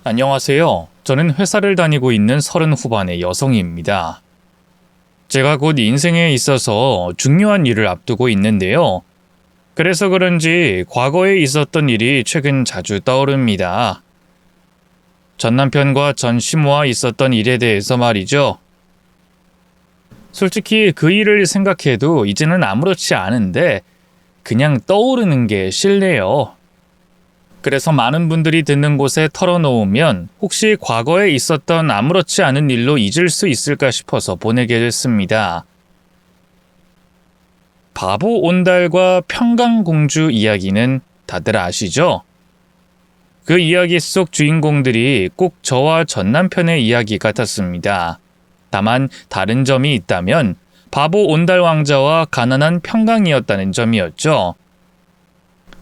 안녕하세요. 저는 회사를 다니고 있는 30 후반의 여성입니다. 제가 곧 인생에 있어서 중요한 일을 앞두고 있는데요. 그래서 그런지 과거에 있었던 일이 최근 자주 떠오릅니다. 전 남편과 전 시모와 있었던 일에 대해서 말이죠. 솔직히 그 일을 생각해도 이제는 아무렇지 않은데 그냥 떠오르는 게 싫네요. 그래서 많은 분들이 듣는 곳에 털어놓으면 혹시 과거에 있었던 아무렇지 않은 일로 잊을 수 있을까 싶어서 보내게 됐습니다. 바보 온달과 평강공주 이야기는 다들 아시죠? 그 이야기 속 주인공들이 꼭 저와 전 남편의 이야기 같았습니다. 다만 다른 점이 있다면 바보 온달 왕자와 가난한 평강이었다는 점이었죠.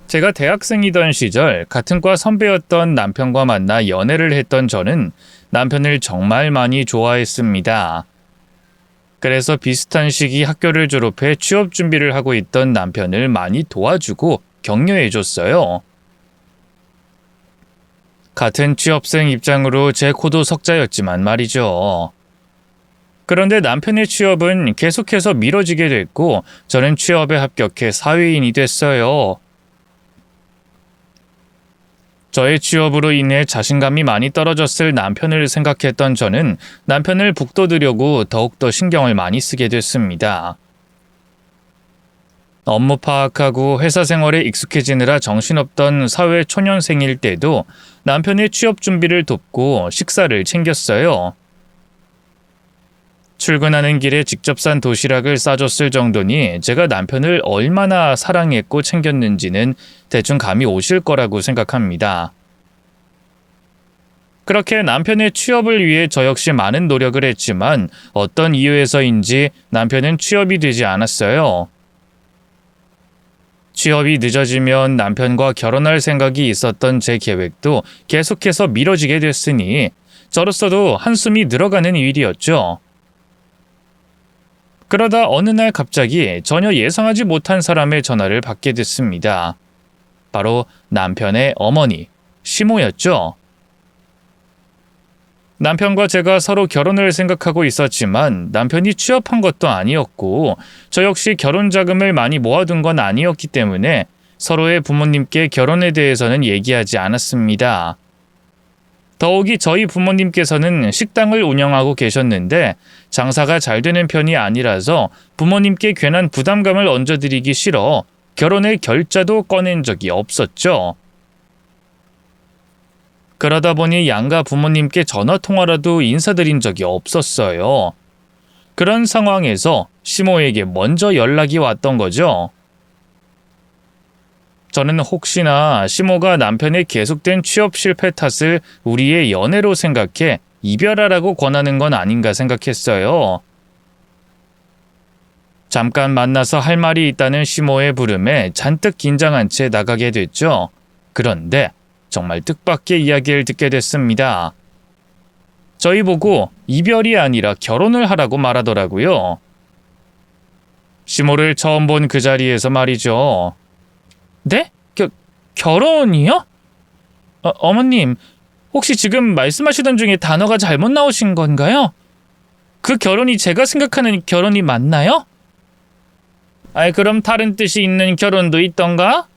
제가 대학생이던 시절 같은 과 선배였던 남편과 만나 연애를 했던 저는 남편을 정말 많이 좋아했습니다. 그래서 비슷한 시기 학교를 졸업해 취업 준비를 하고 있던 남편을 많이 도와주고 격려해줬어요. 같은 취업생 입장으로 제 코도 석자였지만 말이죠. 그런데 남편의 취업은 계속해서 미뤄지게 됐고 저는 취업에 합격해 사회인이 됐어요. 저의 취업으로 인해 자신감이 많이 떨어졌을 남편을 생각했던 저는 남편을 북돋으려고 더욱더 신경을 많이 쓰게 됐습니다. 업무 파악하고 회사 생활에 익숙해지느라 정신없던 사회 초년생일 때도 남편의 취업 준비를 돕고 식사를 챙겼어요. 출근하는 길에 직접 산 도시락을 싸줬을 정도니 제가 남편을 얼마나 사랑했고 챙겼는지는 대충 감이 오실 거라고 생각합니다. 그렇게 남편의 취업을 위해 저 역시 많은 노력을 했지만 어떤 이유에서인지 남편은 취업이 되지 않았어요. 취업이 늦어지면 남편과 결혼할 생각이 있었던 제 계획도 계속해서 미뤄지게 됐으니 저로서도 한숨이 늘어가는 일이었죠. 그러다 어느 날 갑자기 전혀 예상하지 못한 사람의 전화를 받게 됐습니다. 바로 남편의 어머니, 시모였죠. 남편과 제가 서로 결혼을 생각하고 있었지만 남편이 취업한 것도 아니었고 저 역시 결혼 자금을 많이 모아둔 건 아니었기 때문에 서로의 부모님께 결혼에 대해서는 얘기하지 않았습니다. 더욱이 저희 부모님께서는 식당을 운영하고 계셨는데 장사가 잘 되는 편이 아니라서 부모님께 괜한 부담감을 얹어드리기 싫어 결혼의 결자도 꺼낸 적이 없었죠. 그러다 보니 양가 부모님께 전화통화라도 인사드린 적이 없었어요. 그런 상황에서 시모에게 먼저 연락이 왔던 거죠. 저는 혹시나 시모가 남편의 계속된 취업 실패 탓을 우리의 연애로 생각해 이별하라고 권하는 건 아닌가 생각했어요. 잠깐 만나서 할 말이 있다는 시모의 부름에 잔뜩 긴장한 채 나가게 됐죠. 그런데 정말 뜻밖의 이야기를 듣게 됐습니다. 저희 보고 이별이 아니라 결혼을 하라고 말하더라고요. 시모를 처음 본 그 자리에서 말이죠. 네? 결혼이요? 어머님, 혹시 지금 말씀하시던 중에 단어가 잘못 나오신 건가요? 그 결혼이 제가 생각하는 결혼이 맞나요? 그럼 다른 뜻이 있는 결혼도 있던가?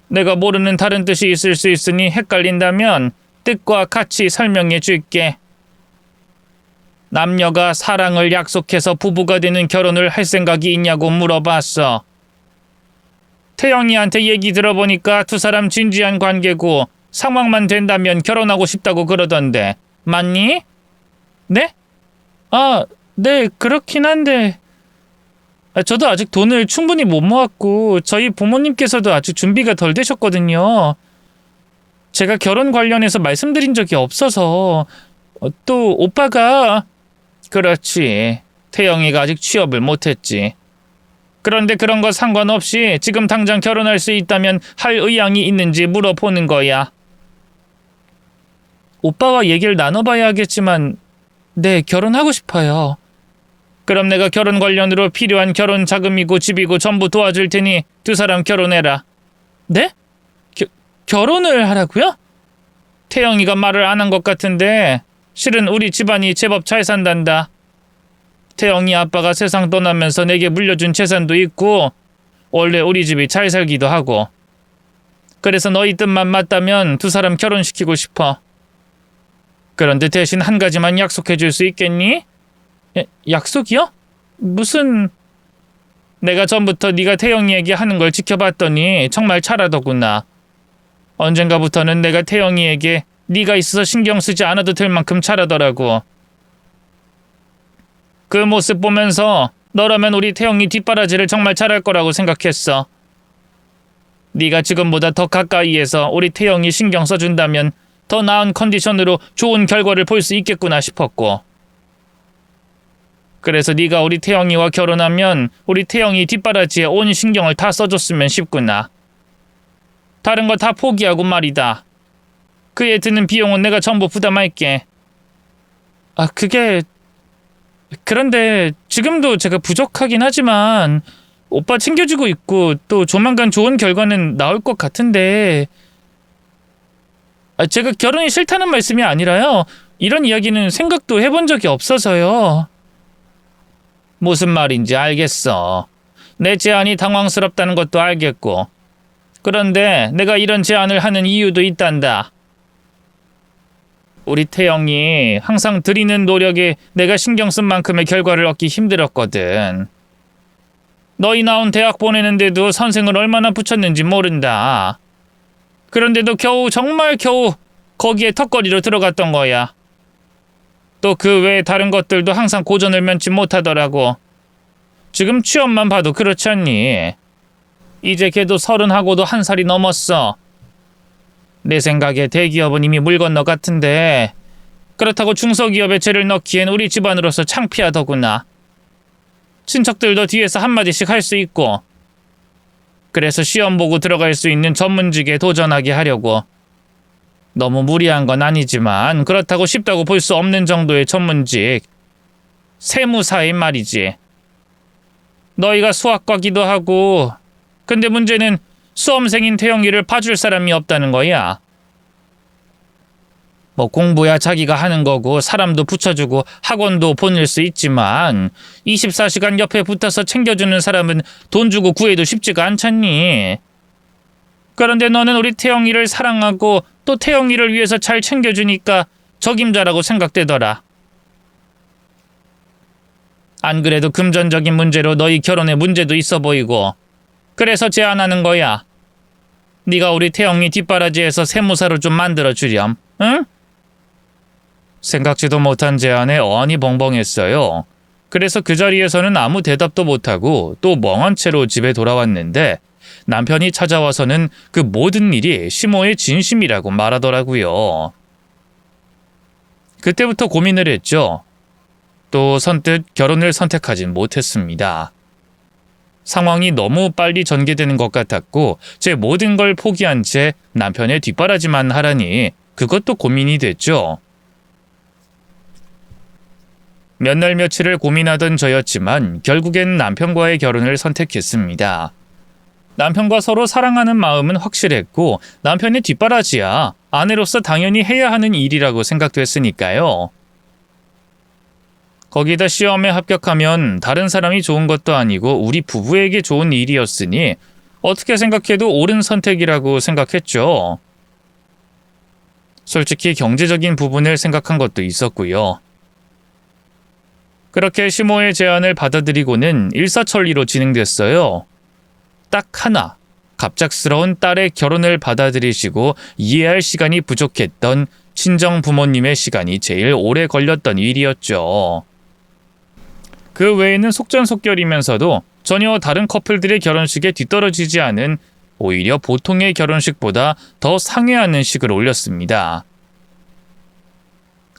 내가 모르는 다른 뜻이 있을 수 있으니 헷갈린다면 뜻과 같이 설명해 줄게. 남녀가 사랑을 약속해서 부부가 되는 결혼을 할 생각이 있냐고 물어봤어. 태영이한테 얘기 들어보니까 두 사람 진지한 관계고 상황만 된다면 결혼하고 싶다고 그러던데 맞니? 네? 네, 그렇긴 한데 저도 아직 돈을 충분히 못 모았고 저희 부모님께서도 아직 준비가 덜 되셨거든요. 제가 결혼 관련해서 말씀드린 적이 없어서 또 오빠가 그렇지. 태영이가 아직 취업을 못했지. 그런데 그런 거 상관없이 지금 당장 결혼할 수 있다면 할 의향이 있는지 물어보는 거야. 오빠와 얘기를 나눠봐야 하겠지만 네, 결혼하고 싶어요. 그럼 내가 결혼 관련으로 필요한 결혼 자금이고 집이고 전부 도와줄 테니 두 사람 결혼해라. 네? 결혼을 하라고요? 태영이가 말을 안 한 것 같은데 실은 우리 집안이 제법 잘 산단다. 태영이 아빠가 세상 떠나면서 내게 물려준 재산도 있고 원래 우리 집이 잘 살기도 하고 그래서 너희 뜻만 맞다면 두 사람 결혼시키고 싶어. 그런데 대신 한 가지만 약속해 줄 수 있겠니? 약속이요? 무슨... 내가 전부터 네가 태영이에게 하는 걸 지켜봤더니 정말 잘하더구나. 언젠가부터는 내가 태영이에게 네가 있어서 신경 쓰지 않아도 될 만큼 잘하더라고. 그 모습 보면서 너라면 우리 태영이 뒷바라지를 정말 잘할 거라고 생각했어. 네가 지금보다 더 가까이에서 우리 태영이 신경 써준다면 더 나은 컨디션으로 좋은 결과를 볼 수 있겠구나 싶었고. 그래서 네가 우리 태영이와 결혼하면 우리 태영이 뒷바라지에 온 신경을 다 써줬으면 싶구나. 다른 거 다 포기하고 말이다. 그에 드는 비용은 내가 전부 부담할게. 그런데 지금도 제가 부족하긴 하지만 오빠 챙겨주고 있고 또 조만간 좋은 결과는 나올 것 같은데 제가 결혼이 싫다는 말씀이 아니라요. 이런 이야기는 생각도 해본 적이 없어서요. 무슨 말인지 알겠어. 내 제안이 당황스럽다는 것도 알겠고. 그런데 내가 이런 제안을 하는 이유도 있단다. 우리 태영이 항상 들이는 노력에 내가 신경 쓴 만큼의 결과를 얻기 힘들었거든. 너희 나온 대학 보내는데도 선생을 얼마나 붙였는지 모른다. 그런데도 정말 겨우 거기에 턱걸이로 들어갔던 거야. 또 그 외에 다른 것들도 항상 고전을 면치 못하더라고. 지금 취업만 봐도 그렇지 않니? 이제 걔도 30하고도 1살이 넘었어. 내 생각에 대기업은 이미 물 건너 같은데 그렇다고 중소기업에 쟤를 넣기엔 우리 집안으로서 창피하더구나. 친척들도 뒤에서 한마디씩 할 수 있고. 그래서 시험 보고 들어갈 수 있는 전문직에 도전하게 하려고. 너무 무리한 건 아니지만 그렇다고 쉽다고 볼 수 없는 정도의 전문직. 세무사인 말이지. 너희가 수학과기도 하고 근데 문제는 수험생인 태영이를 봐줄 사람이 없다는 거야. 뭐 공부야 자기가 하는 거고 사람도 붙여주고 학원도 보낼 수 있지만 24시간 옆에 붙어서 챙겨주는 사람은 돈 주고 구해도 쉽지가 않잖니. 그런데 너는 우리 태영이를 사랑하고 또 태영이를 위해서 잘 챙겨주니까 적임자라고 생각되더라. 안 그래도 금전적인 문제로 너희 결혼에 문제도 있어 보이고 그래서 제안하는 거야. 네가 우리 태영이 뒷바라지에서 세무사로 좀 만들어주렴. 응? 생각지도 못한 제안에 어안이 벙벙했어요. 그래서 그 자리에서는 아무 대답도 못하고 또 멍한 채로 집에 돌아왔는데 남편이 찾아와서는 그 모든 일이 시모의 진심이라고 말하더라고요. 그때부터 고민을 했죠. 또 선뜻 결혼을 선택하진 못했습니다. 상황이 너무 빨리 전개되는 것 같았고 제 모든 걸 포기한 채 남편의 뒷바라지만 하라니 그것도 고민이 됐죠. 몇 날 며칠을 고민하던 저였지만 결국엔 남편과의 결혼을 선택했습니다. 남편과 서로 사랑하는 마음은 확실했고 남편의 뒷바라지야 아내로서 당연히 해야 하는 일이라고 생각됐으니까요. 거기다 시험에 합격하면 다른 사람이 좋은 것도 아니고 우리 부부에게 좋은 일이었으니 어떻게 생각해도 옳은 선택이라고 생각했죠. 솔직히 경제적인 부분을 생각한 것도 있었고요. 그렇게 시모의 제안을 받아들이고는 일사천리로 진행됐어요. 딱 하나, 갑작스러운 딸의 결혼을 받아들이시고 이해할 시간이 부족했던 친정 부모님의 시간이 제일 오래 걸렸던 일이었죠. 그 외에는 속전속결이면서도 전혀 다른 커플들의 결혼식에 뒤떨어지지 않은 오히려 보통의 결혼식보다 더 상회하는 식을 올렸습니다.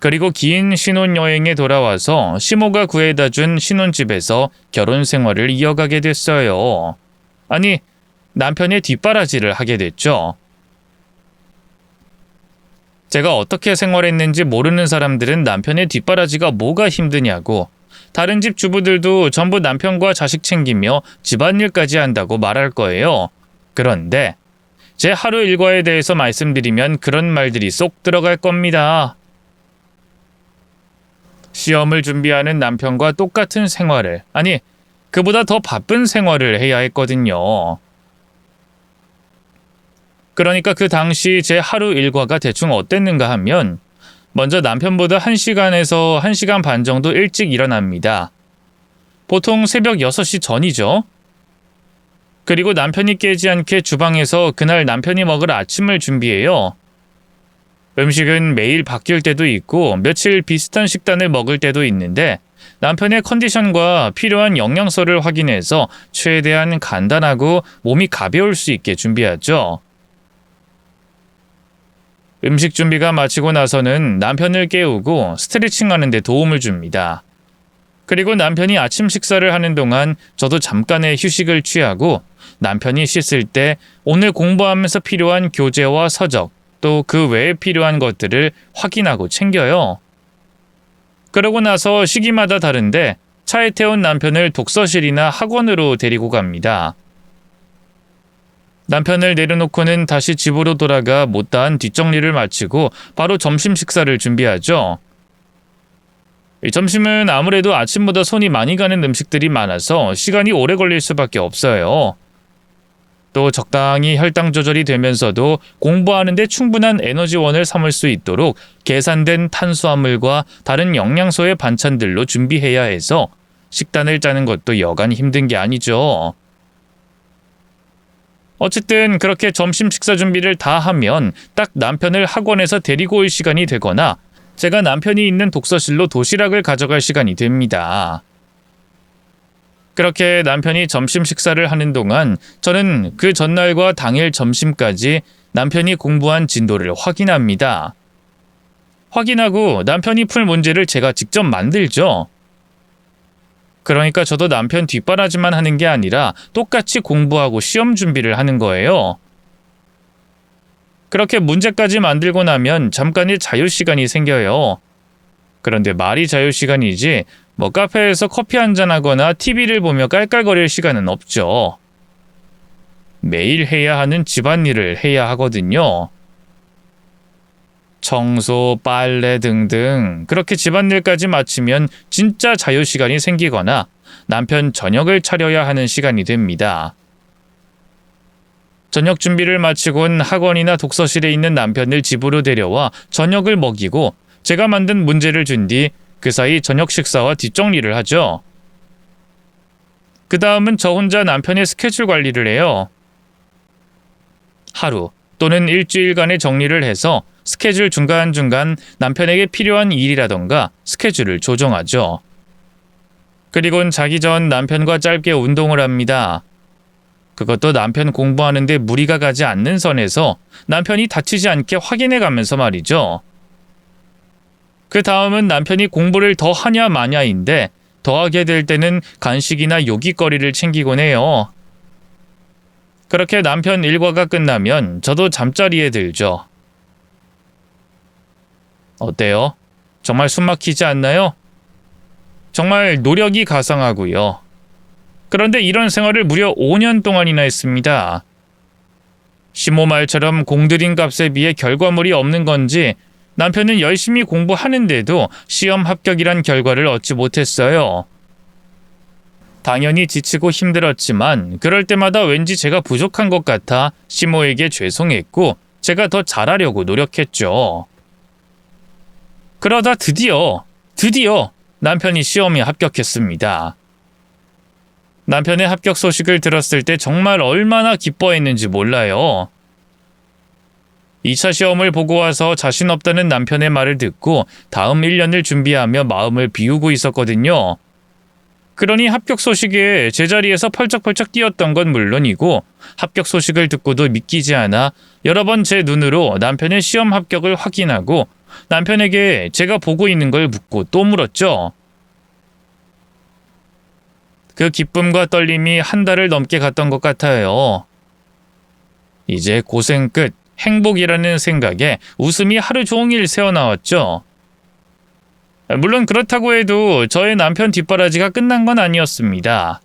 그리고 긴 신혼여행에 돌아와서 시모가 구해다 준 신혼집에서 결혼 생활을 이어가게 됐어요. 아니, 남편의 뒷바라지를 하게 됐죠. 제가 어떻게 생활했는지 모르는 사람들은 남편의 뒷바라지가 뭐가 힘드냐고, 다른 집 주부들도 전부 남편과 자식 챙기며 집안일까지 한다고 말할 거예요. 그런데 제 하루 일과에 대해서 말씀드리면 그런 말들이 쏙 들어갈 겁니다. 시험을 준비하는 남편과 똑같은 생활을, 아니, 그보다 더 바쁜 생활을 해야 했거든요. 그러니까 그 당시 제 하루 일과가 대충 어땠는가 하면 먼저 남편보다 1시간에서 1시간 반 정도 일찍 일어납니다. 보통 새벽 6시 전이죠. 그리고 남편이 깨지 않게 주방에서 그날 남편이 먹을 아침을 준비해요. 음식은 매일 바뀔 때도 있고 며칠 비슷한 식단을 먹을 때도 있는데 남편의 컨디션과 필요한 영양소를 확인해서 최대한 간단하고 몸이 가벼울 수 있게 준비하죠. 음식 준비가 마치고 나서는 남편을 깨우고 스트레칭 하는 데 도움을 줍니다. 그리고 남편이 아침 식사를 하는 동안 저도 잠깐의 휴식을 취하고 남편이 씻을 때 오늘 공부하면서 필요한 교재와 서적, 또 그 외에 필요한 것들을 확인하고 챙겨요. 그러고 나서 시기마다 다른데 차에 태운 남편을 독서실이나 학원으로 데리고 갑니다. 남편을 내려놓고는 다시 집으로 돌아가 못다한 뒷정리를 마치고 바로 점심 식사를 준비하죠. 이 점심은 아무래도 아침보다 손이 많이 가는 음식들이 많아서 시간이 오래 걸릴 수밖에 없어요. 또 적당히 혈당 조절이 되면서도 공부하는 데 충분한 에너지원을 삼을 수 있도록 계산된 탄수화물과 다른 영양소의 반찬들로 준비해야 해서 식단을 짜는 것도 여간 힘든 게 아니죠. 어쨌든 그렇게 점심 식사 준비를 다 하면 딱 남편을 학원에서 데리고 올 시간이 되거나 제가 남편이 있는 독서실로 도시락을 가져갈 시간이 됩니다. 그렇게 남편이 점심 식사를 하는 동안 저는 그 전날과 당일 점심까지 남편이 공부한 진도를 확인합니다. 확인하고 남편이 풀 문제를 제가 직접 만들죠. 그러니까 저도 남편 뒷바라지만 하는 게 아니라 똑같이 공부하고 시험 준비를 하는 거예요. 그렇게 문제까지 만들고 나면 잠깐의 자유시간이 생겨요. 그런데 말이 자유시간이지 카페에서 커피 한잔하거나 TV를 보며 깔깔거릴 시간은 없죠. 매일 해야 하는 집안일을 해야 하거든요. 청소, 빨래 등등 그렇게 집안일까지 마치면 진짜 자유시간이 생기거나 남편 저녁을 차려야 하는 시간이 됩니다. 저녁 준비를 마치곤 학원이나 독서실에 있는 남편을 집으로 데려와 저녁을 먹이고 제가 만든 문제를 준 뒤 그 사이 저녁 식사와 뒷정리를 하죠. 그 다음은 저 혼자 남편의 스케줄 관리를 해요. 하루 또는 일주일간의 정리를 해서 스케줄 중간중간 남편에게 필요한 일이라던가 스케줄을 조정하죠. 그리고는 자기 전 남편과 짧게 운동을 합니다. 그것도 남편 공부하는데 무리가 가지 않는 선에서 남편이 다치지 않게 확인해 가면서 말이죠. 그 다음은 남편이 공부를 더 하냐 마냐인데 더 하게 될 때는 간식이나 요깃거리를 챙기곤 해요. 그렇게 남편 일과가 끝나면 저도 잠자리에 들죠. 어때요? 정말 숨막히지 않나요? 정말 노력이 가상하고요. 그런데 이런 생활을 무려 5년 동안이나 했습니다. 시모 말처럼 공들인 값에 비해 결과물이 없는 건지 남편은 열심히 공부하는데도 시험 합격이란 결과를 얻지 못했어요. 당연히 지치고 힘들었지만 그럴 때마다 왠지 제가 부족한 것 같아 시모에게 죄송했고 제가 더 잘하려고 노력했죠. 그러다 드디어 남편이 시험에 합격했습니다. 남편의 합격 소식을 들었을 때 정말 얼마나 기뻐했는지 몰라요. 2차 시험을 보고 와서 자신 없다는 남편의 말을 듣고 다음 1년을 준비하며 마음을 비우고 있었거든요. 그러니 합격 소식에 제자리에서 펄쩍펄쩍 뛰었던 건 물론이고 합격 소식을 듣고도 믿기지 않아 여러 번 제 눈으로 남편의 시험 합격을 확인하고 남편에게 제가 보고 있는 걸 묻고 또 물었죠. 그 기쁨과 떨림이 한 달을 넘게 갔던 것 같아요. 이제 고생 끝, 행복이라는 생각에 웃음이 하루 종일 새어나왔죠. 물론 그렇다고 해도 저의 남편 뒷바라지가 끝난 건 아니었습니다.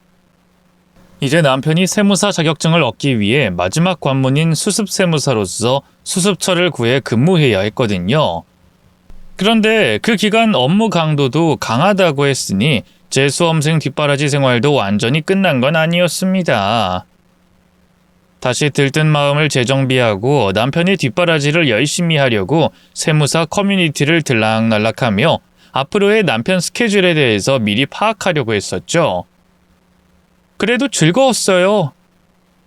이제 남편이 세무사 자격증을 얻기 위해 마지막 관문인 수습세무사로서 수습처를 구해 근무해야 했거든요. 그런데 그 기간 업무 강도도 강하다고 했으니 제 수험생 뒷바라지 생활도 완전히 끝난 건 아니었습니다. 다시 들뜬 마음을 재정비하고 남편의 뒷바라지를 열심히 하려고 세무사 커뮤니티를 들락날락하며 앞으로의 남편 스케줄에 대해서 미리 파악하려고 했었죠. 그래도 즐거웠어요.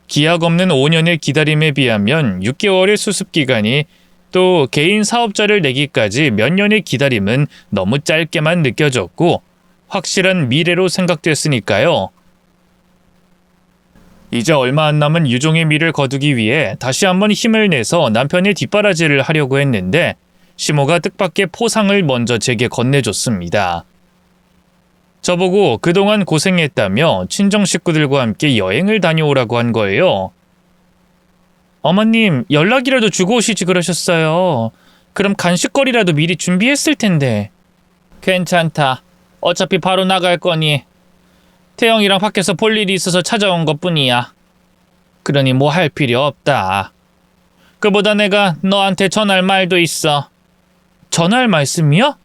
기약 없는 5년의 기다림에 비하면 6개월의 수습기간이 또 개인 사업자를 내기까지 몇 년의 기다림은 너무 짧게만 느껴졌고 확실한 미래로 생각됐으니까요. 이제 얼마 안 남은 유종의 미를 거두기 위해 다시 한번 힘을 내서 남편의 뒷바라지를 하려고 했는데 시모가 뜻밖의 포상을 먼저 제게 건네줬습니다. 저보고 그동안 고생했다며 친정 식구들과 함께 여행을 다녀오라고 한 거예요. 어머님, 연락이라도 주고 오시지 그러셨어요. 그럼 간식거리라도 미리 준비했을 텐데. 괜찮다. 어차피 바로 나갈 거니. 태영이랑 밖에서 볼 일이 있어서 찾아온 것뿐이야. 그러니 뭐 할 필요 없다. 그보다 내가 너한테 전할 말도 있어. 전할 말씀이요?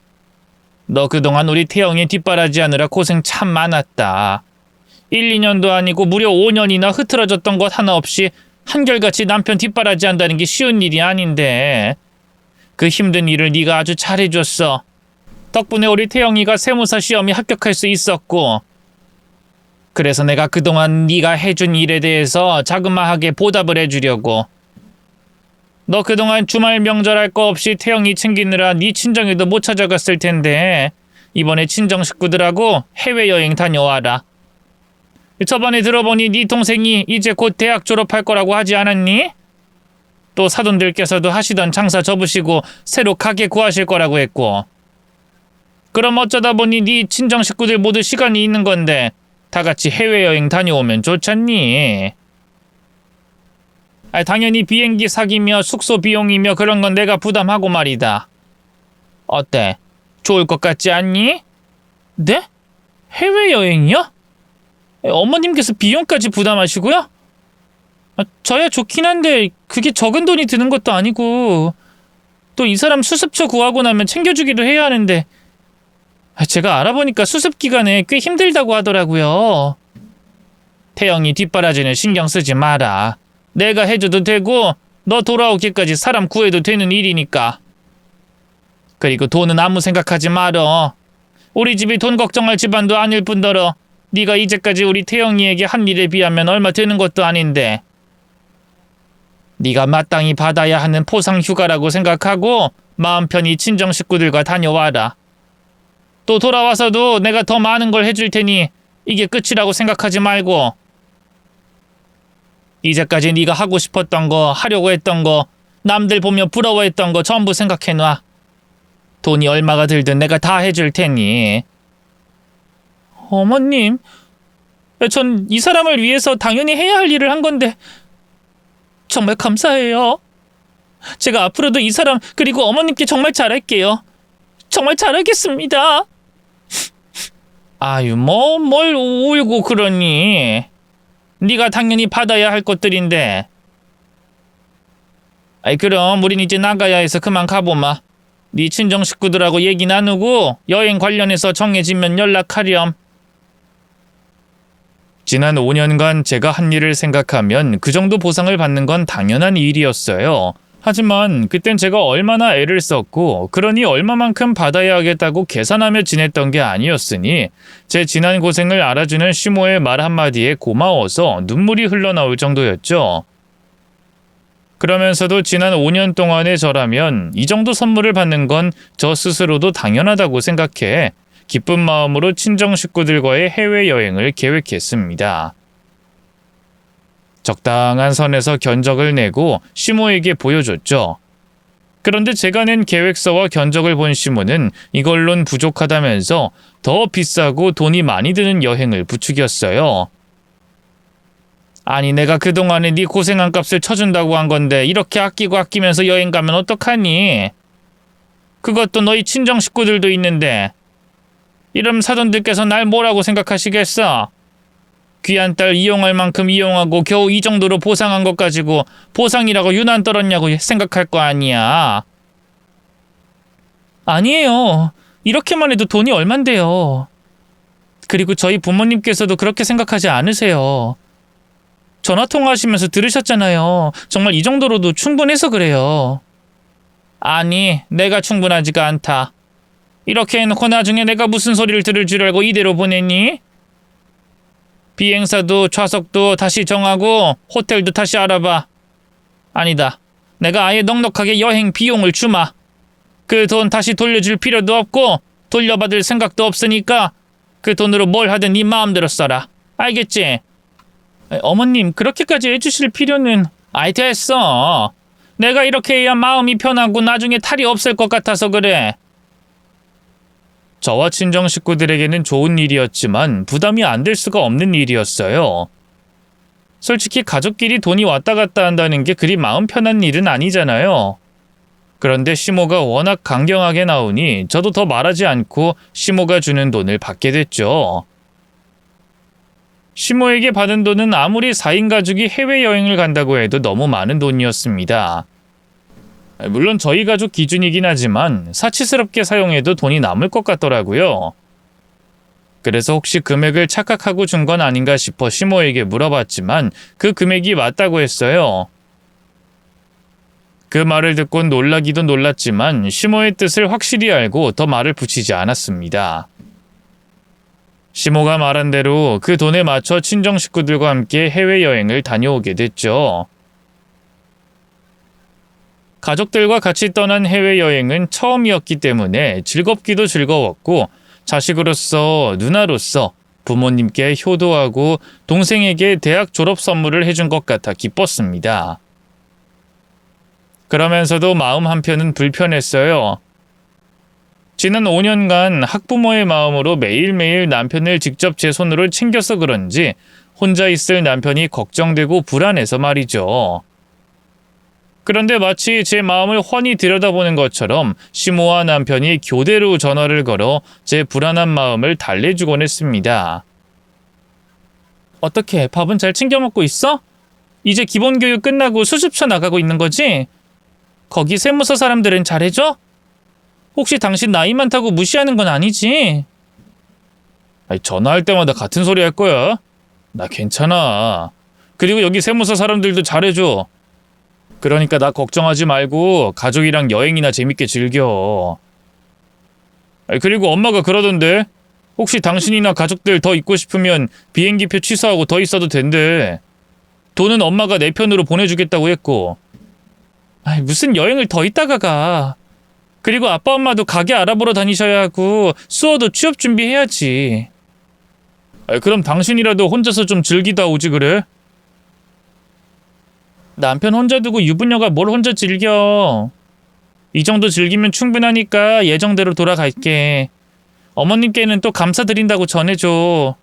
너 그동안 우리 태영이 뒷바라지 하느라 고생 참 많았다. 1, 2년도 아니고 무려 5년이나 흐트러졌던 것 하나 없이 한결같이 남편 뒷바라지 한다는 게 쉬운 일이 아닌데. 그 힘든 일을 네가 아주 잘해줬어. 덕분에 우리 태영이가 세무사 시험에 합격할 수 있었고. 그래서 내가 그동안 네가 해준 일에 대해서 자그마하게 보답을 해주려고. 너 그동안 주말 명절 할 거 없이 태영이 챙기느라 네 친정에도 못 찾아갔을 텐데 이번에 친정 식구들하고 해외여행 다녀와라. 저번에 들어보니 네 동생이 이제 곧 대학 졸업할 거라고 하지 않았니? 또 사돈들께서도 하시던 장사 접으시고 새로 가게 구하실 거라고 했고. 그럼 어쩌다 보니 네 친정 식구들 모두 시간이 있는 건데 다 같이 해외여행 다녀오면 좋잖니. 당연히 비행기 사기며 숙소 비용이며 그런 건 내가 부담하고 말이다. 어때? 좋을 것 같지 않니? 네? 해외여행이요? 어머님께서 비용까지 부담하시고요? 저야 좋긴 한데 그게 적은 돈이 드는 것도 아니고 또 이 사람 수습처 구하고 나면 챙겨주기도 해야 하는데 제가 알아보니까 수습 기간에 꽤 힘들다고 하더라고요. 태영이 뒷바라지는 신경 쓰지 마라. 내가 해줘도 되고 너 돌아오기까지 사람 구해도 되는 일이니까. 그리고 돈은 아무 생각하지 말어. 우리 집이 돈 걱정할 집안도 아닐 뿐더러 네가 이제까지 우리 태영이에게 한 일에 비하면 얼마 되는 것도 아닌데. 네가 마땅히 받아야 하는 포상 휴가라고 생각하고 마음 편히 친정 식구들과 다녀와라. 또 돌아와서도 내가 더 많은 걸 해줄 테니 이게 끝이라고 생각하지 말고. 이제까지 네가 하고 싶었던 거, 하려고 했던 거, 남들 보며 부러워했던 거 전부 생각해놔. 돈이 얼마가 들든 내가 다 해줄 테니. 어머님, 전 이 사람을 위해서 당연히 해야 할 일을 한 건데 정말 감사해요. 제가 앞으로도 이 사람 그리고 어머님께 정말 잘할게요. 정말 잘하겠습니다. 아유, 뭘 울고 그러니. 네가 당연히 받아야 할 것들인데. 그럼 우린 이제 나가야 해서 그만 가보마. 네 친정 식구들하고 얘기 나누고 여행 관련해서 정해지면 연락하렴. 지난 5년간 제가 한 일을 생각하면 그 정도 보상을 받는 건 당연한 일이었어요. 하지만 그땐 제가 얼마나 애를 썼고 그러니 얼마만큼 받아야 하겠다고 계산하며 지냈던 게 아니었으니 제 지난 고생을 알아주는 시모의 말 한마디에 고마워서 눈물이 흘러나올 정도였죠. 그러면서도 지난 5년 동안의 저라면 이 정도 선물을 받는 건 저 스스로도 당연하다고 생각해 기쁜 마음으로 친정 식구들과의 해외여행을 계획했습니다. 적당한 선에서 견적을 내고 시모에게 보여줬죠. 그런데 제가 낸 계획서와 견적을 본 시모는 이걸론 부족하다면서 더 비싸고 돈이 많이 드는 여행을 부추겼어요. 아니 내가 그동안에 네 고생한 값을 쳐준다고 한 건데 이렇게 아끼고 아끼면서 여행 가면 어떡하니? 그것도 너희 친정 식구들도 있는데. 이러면 사돈들께서 날 뭐라고 생각하시겠어? 귀한 딸 이용할 만큼 이용하고 겨우 이 정도로 보상한 것 가지고 보상이라고 유난 떨었냐고 생각할 거 아니야. 아니에요. 이렇게만 해도 돈이 얼만데요. 그리고 저희 부모님께서도 그렇게 생각하지 않으세요. 전화통화하시면서 들으셨잖아요. 정말 이 정도로도 충분해서 그래요. 아니, 내가 충분하지가 않다. 이렇게 해놓고 나중에 내가 무슨 소리를 들을 줄 알고 이대로 보냈니? 비행사도 좌석도 다시 정하고 호텔도 다시 알아봐. 아니다. 내가 아예 넉넉하게 여행 비용을 주마. 그 돈 다시 돌려줄 필요도 없고 돌려받을 생각도 없으니까 그 돈으로 뭘 하든 네 마음대로 써라. 알겠지? 어머님, 그렇게까지 해주실 필요는... 아이, 됐어. 내가 이렇게 해야 마음이 편하고 나중에 탈이 없을 것 같아서 그래. 저와 친정 식구들에게는 좋은 일이었지만 부담이 안 될 수가 없는 일이었어요. 솔직히 가족끼리 돈이 왔다 갔다 한다는 게 그리 마음 편한 일은 아니잖아요. 그런데 시모가 워낙 강경하게 나오니 저도 더 말하지 않고 시모가 주는 돈을 받게 됐죠. 시모에게 받은 돈은 아무리 4인 가족이 해외여행을 간다고 해도 너무 많은 돈이었습니다. 물론 저희 가족 기준이긴 하지만 사치스럽게 사용해도 돈이 남을 것 같더라고요. 그래서 혹시 금액을 착각하고 준 건 아닌가 싶어 시모에게 물어봤지만 그 금액이 맞다고 했어요. 그 말을 듣고 놀라기도 놀랐지만 시모의 뜻을 확실히 알고 더 말을 붙이지 않았습니다. 시모가 말한 대로 그 돈에 맞춰 친정 식구들과 함께 해외여행을 다녀오게 됐죠. 가족들과 같이 떠난 해외여행은 처음이었기 때문에 즐겁기도 즐거웠고 자식으로서, 누나로서 부모님께 효도하고 동생에게 대학 졸업 선물을 해준 것 같아 기뻤습니다. 그러면서도 마음 한편은 불편했어요. 지난 5년간 학부모의 마음으로 매일매일 남편을 직접 제 손으로 챙겨서 그런지 혼자 있을 남편이 걱정되고 불안해서 말이죠. 그런데 마치 제 마음을 훤히 들여다보는 것처럼 시모와 남편이 교대로 전화를 걸어 제 불안한 마음을 달래주곤 했습니다. 어떻게, 밥은 잘 챙겨 먹고 있어? 이제 기본교육 끝나고 수습처 나가고 있는 거지? 거기 세무서 사람들은 잘해줘? 혹시 당신 나이 많다고 무시하는 건 아니지? 전화할 때마다 같은 소리 할 거야. 나 괜찮아. 그리고 여기 세무서 사람들도 잘해줘. 그러니까 나 걱정하지 말고 가족이랑 여행이나 재밌게 즐겨. 그리고 엄마가 그러던데 혹시 당신이나 가족들 더 있고 싶으면 비행기표 취소하고 더 있어도 된대. 돈은 엄마가 내 편으로 보내주겠다고 했고. 무슨 여행을 더 있다가 가. 그리고 아빠 엄마도 가게 알아보러 다니셔야 하고 수어도 취업 준비해야지. 그럼 당신이라도 혼자서 좀 즐기다 오지 그래? 남편 혼자 두고 유부녀가 뭘 혼자 즐겨. 이 정도 즐기면 충분하니까 예정대로 돌아갈게. 어머님께는 또 감사드린다고 전해줘.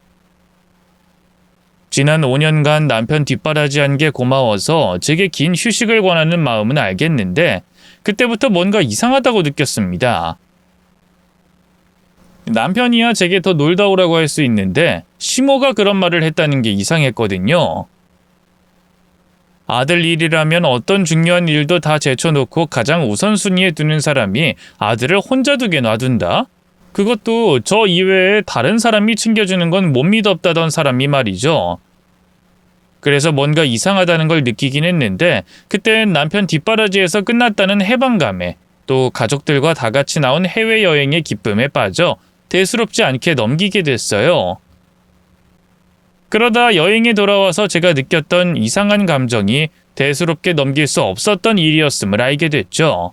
지난 5년간 남편 뒷바라지한 게 고마워서 제게 긴 휴식을 권하는 마음은 알겠는데 그때부터 뭔가 이상하다고 느꼈습니다. 남편이야 제게 더 놀다 오라고 할 수 있는데 시모가 그런 말을 했다는 게 이상했거든요. 아들 일이라면 어떤 중요한 일도 다 제쳐놓고 가장 우선순위에 두는 사람이 아들을 혼자 두게 놔둔다? 그것도 저 이외에 다른 사람이 챙겨주는 건 못 믿었다던 사람이 말이죠. 그래서 뭔가 이상하다는 걸 느끼긴 했는데 그땐 남편 뒷바라지에서 끝났다는 해방감에 또 가족들과 다 같이 나온 해외여행의 기쁨에 빠져 대수롭지 않게 넘기게 됐어요. 그러다 여행에 돌아와서 제가 느꼈던 이상한 감정이 대수롭게 넘길 수 없었던 일이었음을 알게 됐죠.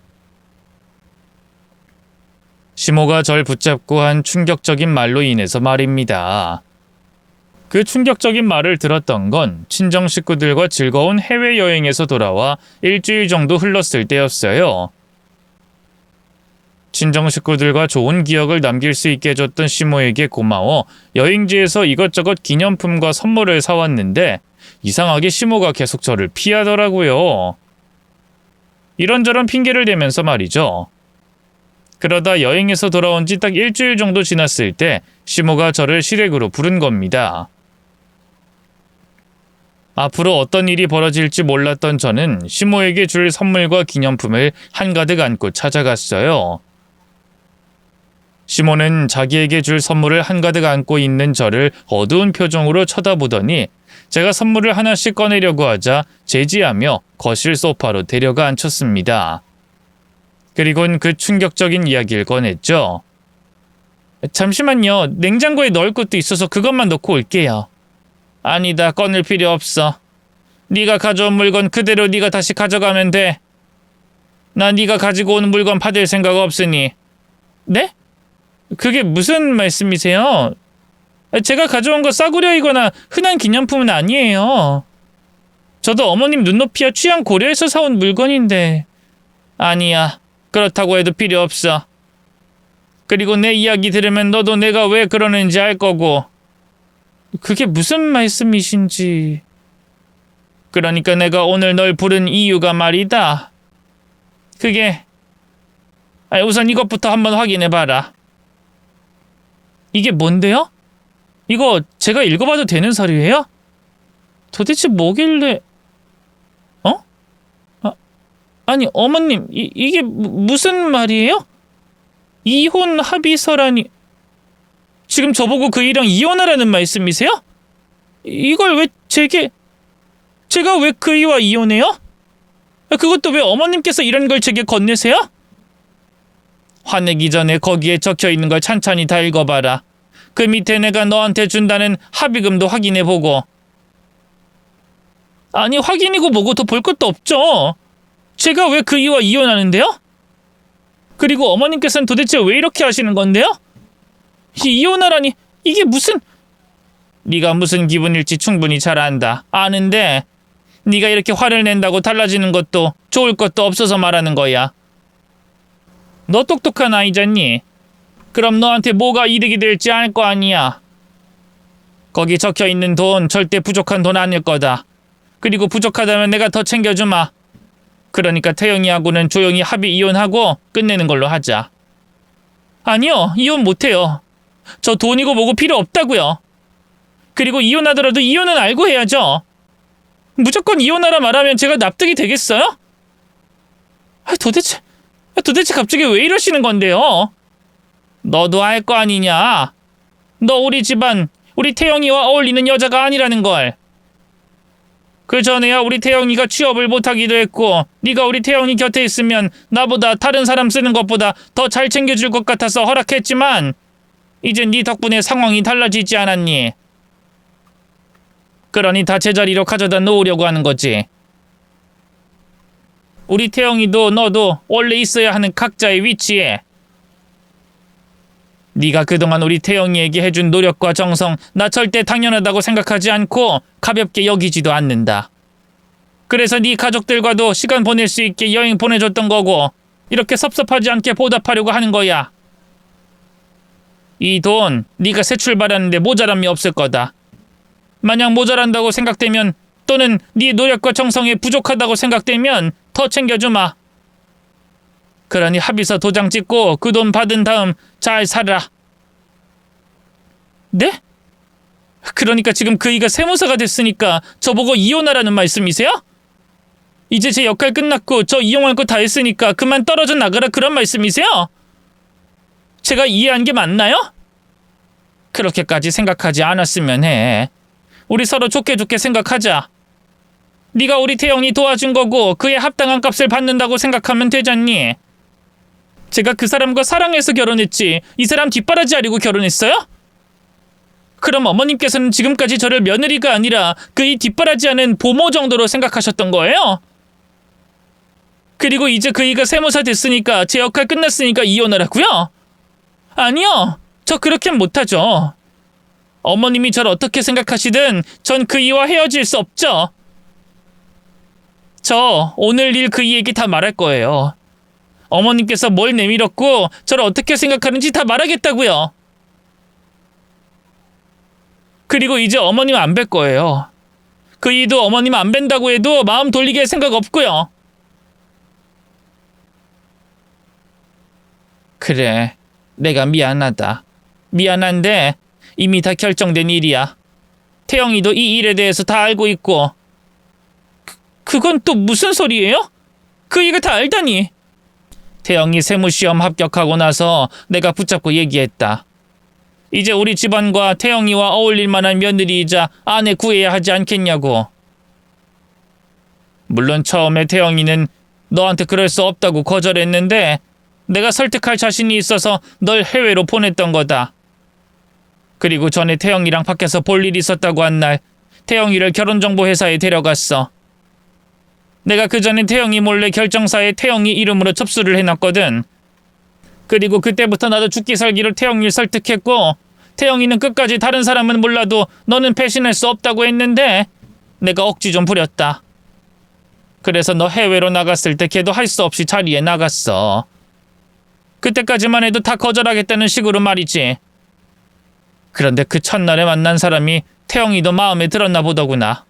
시모가 절 붙잡고 한 충격적인 말로 인해서 말입니다. 그 충격적인 말을 들었던 건 친정 식구들과 즐거운 해외여행에서 돌아와 일주일 정도 흘렀을 때였어요. 친정 식구들과 좋은 기억을 남길 수 있게 해줬던 시모에게 고마워 여행지에서 이것저것 기념품과 선물을 사왔는데 이상하게 시모가 계속 저를 피하더라고요. 이런저런 핑계를 대면서 말이죠. 그러다 여행에서 돌아온 지 딱 일주일 정도 지났을 때 시모가 저를 시댁으로 부른 겁니다. 앞으로 어떤 일이 벌어질지 몰랐던 저는 시모에게 줄 선물과 기념품을 한가득 안고 찾아갔어요. 시모는 자기에게 줄 선물을 한가득 안고 있는 저를 어두운 표정으로 쳐다보더니 제가 선물을 하나씩 꺼내려고 하자 제지하며 거실 소파로 데려가 앉혔습니다. 그리곤 그 충격적인 이야기를 꺼냈죠. 잠시만요. 냉장고에 넣을 것도 있어서 그것만 넣고 올게요. 아니다. 꺼낼 필요 없어. 네가 가져온 물건 그대로 네가 다시 가져가면 돼. 나 네가 가지고 온 물건 받을 생각 없으니. 네? 그게 무슨 말씀이세요? 제가 가져온 거 싸구려이거나 흔한 기념품은 아니에요. 저도 어머님 눈높이와 취향 고려해서 사온 물건인데. 아니야. 그렇다고 해도 필요 없어. 그리고 내 이야기 들으면 너도 내가 왜 그러는지 알 거고. 그게 무슨 말씀이신지. 그러니까 내가 오늘 널 부른 이유가 말이다. 그게 우선 이것부터 한번 확인해봐라. 이게 뭔데요? 이거 제가 읽어봐도 되는 서류예요? 도대체 뭐길래... 아니 어머님 이게 무슨 말이에요? 이혼 합의서라니... 지금 저보고 그 일이랑 이혼하라는 말씀이세요? 이걸 왜 제가 왜 그이와 이혼해요? 그것도 왜 어머님께서 이런 걸 제게 건네세요? 화내기 전에 거기에 적혀있는 걸 찬찬히 다 읽어봐라. 그 밑에 내가 너한테 준다는 합의금도 확인해보고. 아니 확인이고 뭐고 더 볼 것도 없죠. 제가 왜 그이와 이혼하는데요? 그리고 어머님께서는 도대체 왜 이렇게 하시는 건데요? 이혼하라니 이게 무슨... 네가 무슨 기분일지 충분히 잘 안다. 아는데 네가 이렇게 화를 낸다고 달라지는 것도 좋을 것도 없어서 말하는 거야. 너 똑똑한 아이잖니? 그럼 너한테 뭐가 이득이 될지 알 거 아니야. 거기 적혀있는 돈 절대 부족한 돈 아닐 거다. 그리고 부족하다면 내가 더 챙겨주마. 그러니까 태영이하고는 조용히 합의 이혼하고 끝내는 걸로 하자. 아니요. 이혼 못해요. 저 돈이고 뭐고 필요 없다고요. 그리고 이혼하더라도 이혼은 알고 해야죠. 무조건 이혼하라 말하면 제가 납득이 되겠어요? 도대체 갑자기 왜 이러시는 건데요? 너도 알 거 아니냐? 너 우리 집안, 우리 태영이와 어울리는 여자가 아니라는 걸. 그 전에야 우리 태영이가 취업을 못하기도 했고 네가 우리 태영이 곁에 있으면 나보다 다른 사람 쓰는 것보다 더 잘 챙겨줄 것 같아서 허락했지만 이젠 네 덕분에 상황이 달라지지 않았니? 그러니 다 제자리로 가져다 놓으려고 하는 거지. 우리 태영이도 너도 원래 있어야 하는 각자의 위치에. 네가 그동안 우리 태영이에게 해준 노력과 정성 나 절대 당연하다고 생각하지 않고 가볍게 여기지도 않는다. 그래서 네 가족들과도 시간 보낼 수 있게 여행 보내줬던 거고 이렇게 섭섭하지 않게 보답하려고 하는 거야. 이 돈 네가 새 출발하는데 모자람이 없을 거다. 만약 모자란다고 생각되면 또는 네 노력과 정성에 부족하다고 생각되면 더 챙겨주마. 그러니 합의서 도장 찍고 그 돈 받은 다음 잘 살아. 네? 그러니까 지금 그이가 세무사가 됐으니까 저보고 이혼하라는 말씀이세요? 이제 제 역할 끝났고 저 이용할 거 다 했으니까 그만 떨어져 나가라 그런 말씀이세요? 제가 이해한 게 맞나요? 그렇게까지 생각하지 않았으면 해. 우리 서로 좋게 생각하자. 네가 우리 태영이 도와준 거고 그에 합당한 값을 받는다고 생각하면 되잖니. 제가 그 사람과 사랑해서 결혼했지 이 사람 뒷바라지 하려고 결혼했어요? 그럼 어머님께서는 지금까지 저를 며느리가 아니라 그이 뒷바라지하는 보모 정도로 생각하셨던 거예요? 그리고 이제 그이가 세무사 됐으니까 제 역할 끝났으니까 이혼하라고요? 아니요. 저 그렇게는 못하죠. 어머님이 저를 어떻게 생각하시든 전 그이와 헤어질 수 없죠. 저 오늘 일 그이에게 다 말할 거예요. 어머님께서 뭘 내밀었고 저를 어떻게 생각하는지 다 말하겠다고요. 그리고 이제 어머님 안 뵐 거예요. 그이도 어머님 안 뵌다고 해도 마음 돌리게 할 생각 없고요. 그래, 내가 미안하다. 미안한데 이미 다 결정된 일이야. 태영이도 이 일에 대해서 다 알고 있고 그건 또 무슨 소리예요? 그 이거 다 알다니. 태영이 세무시험 합격하고 나서 내가 붙잡고 얘기했다. 이제 우리 집안과 태영이와 어울릴 만한 며느리이자 아내 구해야 하지 않겠냐고. 물론 처음에 태영이는 너한테 그럴 수 없다고 거절했는데 내가 설득할 자신이 있어서 널 해외로 보냈던 거다. 그리고 전에 태영이랑 밖에서 볼 일이 있었다고 한 날 태영이를 결혼정보회사에 데려갔어. 내가 그 전에 태영이 몰래 결정사에 태영이 이름으로 접수를 해놨거든. 그리고 그때부터 나도 죽기 살기로 태영이를 설득했고 태영이는 끝까지 다른 사람은 몰라도 너는 배신할 수 없다고 했는데 내가 억지 좀 부렸다. 그래서 너 해외로 나갔을 때 걔도 할 수 없이 자리에 나갔어. 그때까지만 해도 다 거절하겠다는 식으로 말이지. 그런데 그 첫날에 만난 사람이 태영이도 마음에 들었나 보더구나.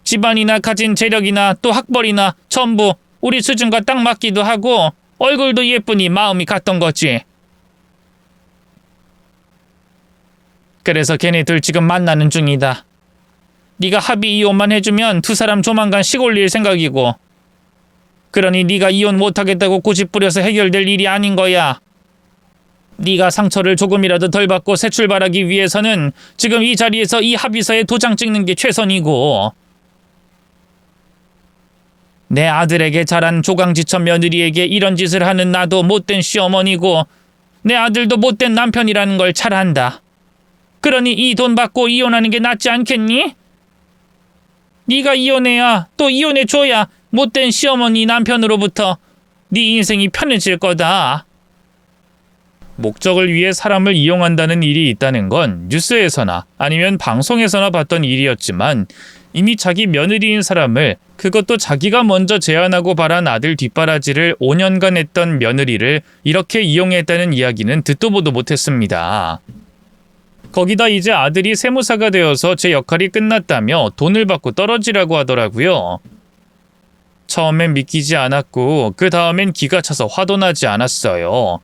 집안이나 가진 재력이나 또 학벌이나 전부 우리 수준과 딱 맞기도 하고 얼굴도 예쁘니 마음이 갔던 거지. 그래서 걔네들 지금 만나는 중이다. 네가 합의 이혼만 해주면 두 사람 조만간 시골릴 생각이고. 그러니 네가 이혼 못하겠다고 고집 부려서 해결될 일이 아닌 거야. 네가 상처를 조금이라도 덜 받고 새 출발하기 위해서는 지금 이 자리에서 이 합의서에 도장 찍는 게 최선이고. 내 아들에게 자란 조강지천 며느리에게 이런 짓을 하는 나도 못된 시어머니고 내 아들도 못된 남편이라는 걸 잘 안다. 그러니 이 돈 받고 이혼하는 게 낫지 않겠니? 네가 이혼해야 또 이혼해줘야 못된 시어머니 남편으로부터 네 인생이 편해질 거다. 목적을 위해 사람을 이용한다는 일이 있다는 건 뉴스에서나 아니면 방송에서나 봤던 일이었지만 이미 자기 며느리인 사람을, 그것도 자기가 먼저 제안하고 바란 아들 뒷바라지를 5년간 했던 며느리를 이렇게 이용했다는 이야기는 듣도 보도 못했습니다. 거기다 이제 아들이 세무사가 되어서 제 역할이 끝났다며 돈을 받고 떨어지라고 하더라고요. 처음엔 믿기지 않았고 그 다음엔 기가 차서 화도 나지 않았어요.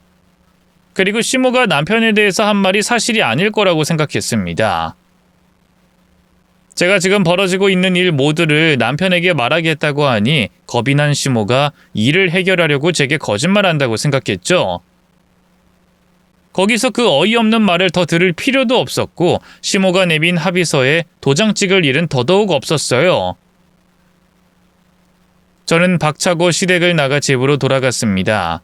그리고 시모가 남편에 대해서 한 말이 사실이 아닐 거라고 생각했습니다. 제가 지금 벌어지고 있는 일 모두를 남편에게 말하겠다고 하니 겁이 난 시모가 일을 해결하려고 제게 거짓말한다고 생각했죠. 거기서 그 어이없는 말을 더 들을 필요도 없었고 시모가 내민 합의서에 도장 찍을 일은 더더욱 없었어요. 저는 박차고 시댁을 나가 집으로 돌아갔습니다.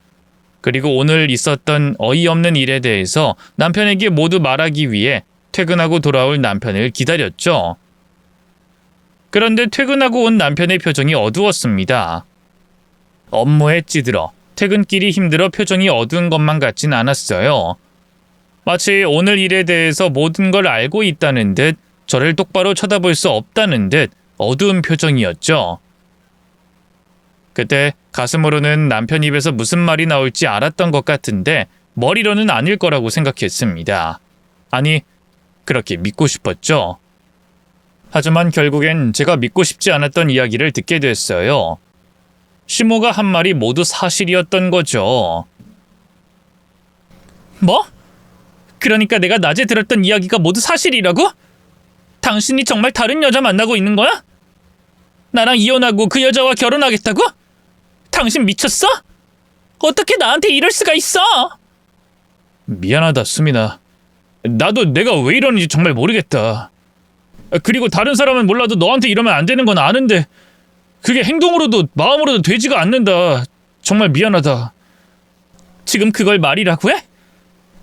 그리고 오늘 있었던 어이없는 일에 대해서 남편에게 모두 말하기 위해 퇴근하고 돌아올 남편을 기다렸죠. 그런데 퇴근하고 온 남편의 표정이 어두웠습니다. 업무에 찌들어 퇴근길이 힘들어 표정이 어두운 것만 같진 않았어요. 마치 오늘 일에 대해서 모든 걸 알고 있다는 듯, 저를 똑바로 쳐다볼 수 없다는 듯 어두운 표정이었죠. 그때 가슴으로는 남편 입에서 무슨 말이 나올지 알았던 것 같은데 머리로는 아닐 거라고 생각했습니다. 아니, 그렇게 믿고 싶었죠. 하지만 결국엔 제가 믿고 싶지 않았던 이야기를 듣게 됐어요. 시모가 한 말이 모두 사실이었던 거죠. 뭐? 그러니까 내가 낮에 들었던 이야기가 모두 사실이라고? 당신이 정말 다른 여자 만나고 있는 거야? 나랑 이혼하고 그 여자와 결혼하겠다고? 당신 미쳤어? 어떻게 나한테 이럴 수가 있어? 미안하다, 수민아. 나도 내가 왜 이러는지 정말 모르겠다. 그리고 다른 사람은 몰라도 너한테 이러면 안 되는 건 아는데 그게 행동으로도 마음으로도 되지가 않는다. 정말 미안하다. 지금 그걸 말이라고 해?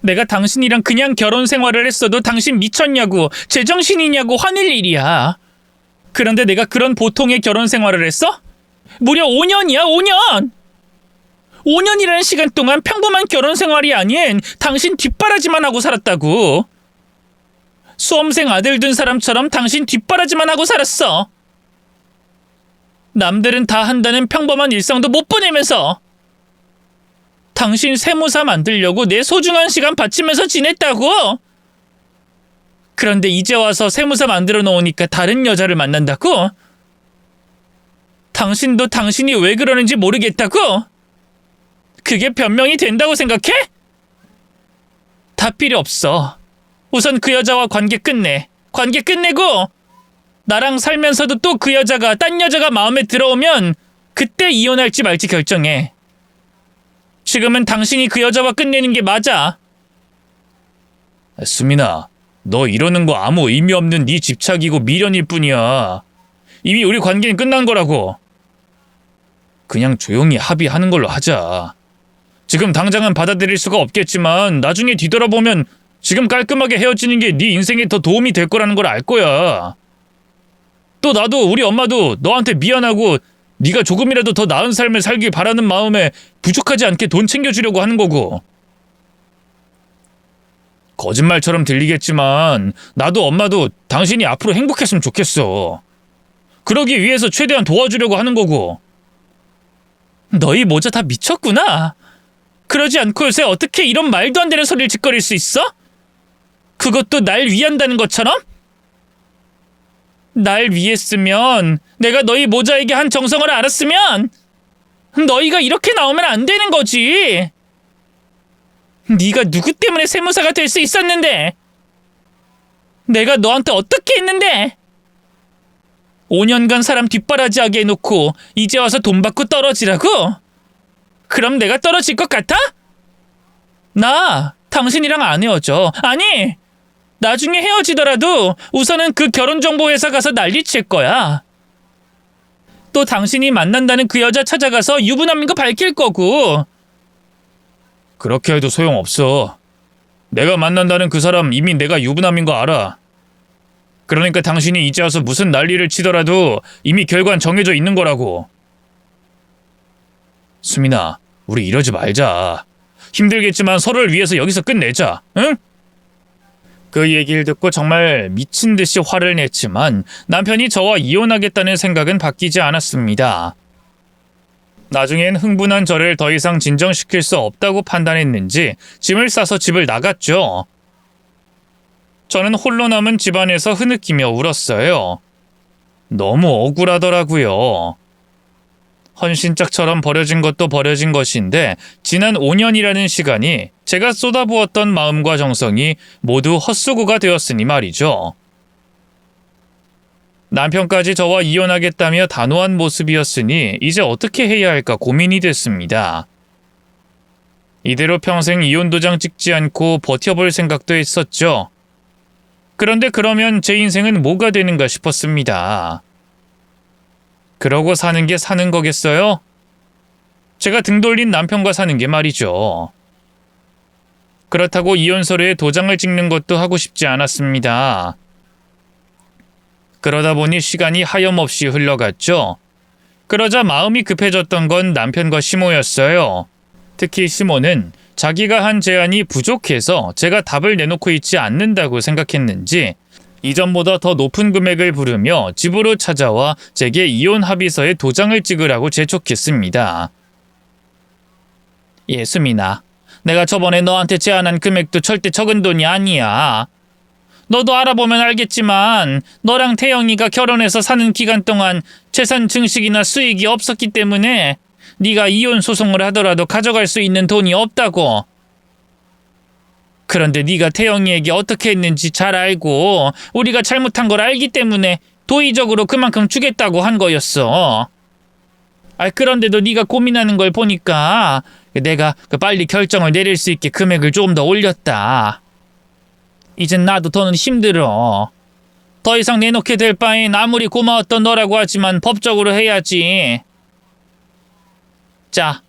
내가 당신이랑 그냥 결혼 생활을 했어도 당신 미쳤냐고, 제정신이냐고 화낼 일이야. 그런데 내가 그런 보통의 결혼 생활을 했어? 무려 5년이야, 5년! 5년이라는 시간 동안 평범한 결혼 생활이 아닌 당신 뒷바라지만 하고 살았다고. 수험생 아들 둔 사람처럼 당신 뒷바라지만 하고 살았어. 남들은 다 한다는 평범한 일상도 못 보내면서 당신 세무사 만들려고 내 소중한 시간 바치면서 지냈다고. 그런데 이제 와서 세무사 만들어 놓으니까 다른 여자를 만난다고? 당신도 당신이 왜 그러는지 모르겠다고? 그게 변명이 된다고 생각해? 다 필요 없어. 우선 그 여자와 관계 끝내. 관계 끝내고 나랑 살면서도 또 그 여자가 딴 여자가 마음에 들어오면 그때 이혼할지 말지 결정해. 지금은 당신이 그 여자와 끝내는 게 맞아. 수민아, 너 이러는 거 아무 의미 없는 네 집착이고 미련일 뿐이야. 이미 우리 관계는 끝난 거라고. 그냥 조용히 합의하는 걸로 하자. 지금 당장은 받아들일 수가 없겠지만 나중에 뒤돌아보면 지금 깔끔하게 헤어지는 게 네 인생에 더 도움이 될 거라는 걸 알 거야. 또 나도 우리 엄마도 너한테 미안하고 네가 조금이라도 더 나은 삶을 살길 바라는 마음에 부족하지 않게 돈 챙겨주려고 하는 거고. 거짓말처럼 들리겠지만 나도 엄마도 당신이 앞으로 행복했으면 좋겠어. 그러기 위해서 최대한 도와주려고 하는 거고. 너희 모자 다 미쳤구나. 그러지 않고 요새 어떻게 이런 말도 안 되는 소리를 짓거릴 수 있어? 그것도 날 위한다는 것처럼? 날 위했으면 내가 너희 모자에게 한 정성을 알았으면 너희가 이렇게 나오면 안 되는 거지. 네가 누구 때문에 세무사가 될 수 있었는데? 내가 너한테 어떻게 했는데? 5년간 사람 뒷바라지하게 해놓고 이제 와서 돈 받고 떨어지라고? 그럼 내가 떨어질 것 같아? 나 당신이랑 안 헤어져. 아니, 나중에 헤어지더라도 우선은 그 결혼정보회사 가서 난리칠 거야. 또 당신이 만난다는 그 여자 찾아가서 유부남인 거 밝힐 거고. 그렇게 해도 소용없어. 내가 만난다는 그 사람 이미 내가 유부남인 거 알아. 그러니까 당신이 이제 와서 무슨 난리를 치더라도 이미 결과는 정해져 있는 거라고. 수민아, 우리 이러지 말자. 힘들겠지만 서로를 위해서 여기서 끝내자. 응? 그 얘기를 듣고 정말 미친 듯이 화를 냈지만 남편이 저와 이혼하겠다는 생각은 바뀌지 않았습니다. 나중엔 흥분한 저를 더 이상 진정시킬 수 없다고 판단했는지 짐을 싸서 집을 나갔죠. 저는 홀로 남은 집안에서 흐느끼며 울었어요. 너무 억울하더라고요. 헌신짝처럼 버려진 것도 버려진 것인데 지난 5년이라는 시간이 제가 쏟아부었던 마음과 정성이 모두 헛수고가 되었으니 말이죠. 남편까지 저와 이혼하겠다며 단호한 모습이었으니 이제 어떻게 해야 할까 고민이 됐습니다. 이대로 평생 이혼 도장 찍지 않고 버텨볼 생각도 했었죠. 그런데 그러면 제 인생은 뭐가 되는가 싶었습니다. 그러고 사는 게 사는 거겠어요? 제가 등 돌린 남편과 사는 게 말이죠. 그렇다고 이혼서류에 도장을 찍는 것도 하고 싶지 않았습니다. 그러다 보니 시간이 하염없이 흘러갔죠. 그러자 마음이 급해졌던 건 남편과 시모였어요. 특히 시모는 자기가 한 제안이 부족해서 제가 답을 내놓고 있지 않는다고 생각했는지 이전보다 더 높은 금액을 부르며 집으로 찾아와 제게 이혼 합의서에 도장을 찍으라고 재촉했습니다. 예, 수민아. 내가 저번에 너한테 제안한 금액도 절대 적은 돈이 아니야. 너도 알아보면 알겠지만 너랑 태영이가 결혼해서 사는 기간 동안 재산 증식이나 수익이 없었기 때문에 네가 이혼 소송을 하더라도 가져갈 수 있는 돈이 없다고. 그런데 네가 태영이에게 어떻게 했는지 잘 알고 우리가 잘못한 걸 알기 때문에 도의적으로 그만큼 주겠다고 한 거였어. 그런데도 네가 고민하는 걸 보니까 내가 빨리 결정을 내릴 수 있게 금액을 좀 더 올렸다. 이젠 나도 더는 힘들어. 더 이상 내놓게 될 바엔 아무리 고마웠던 너라고 하지만 법적으로 해야지. 자,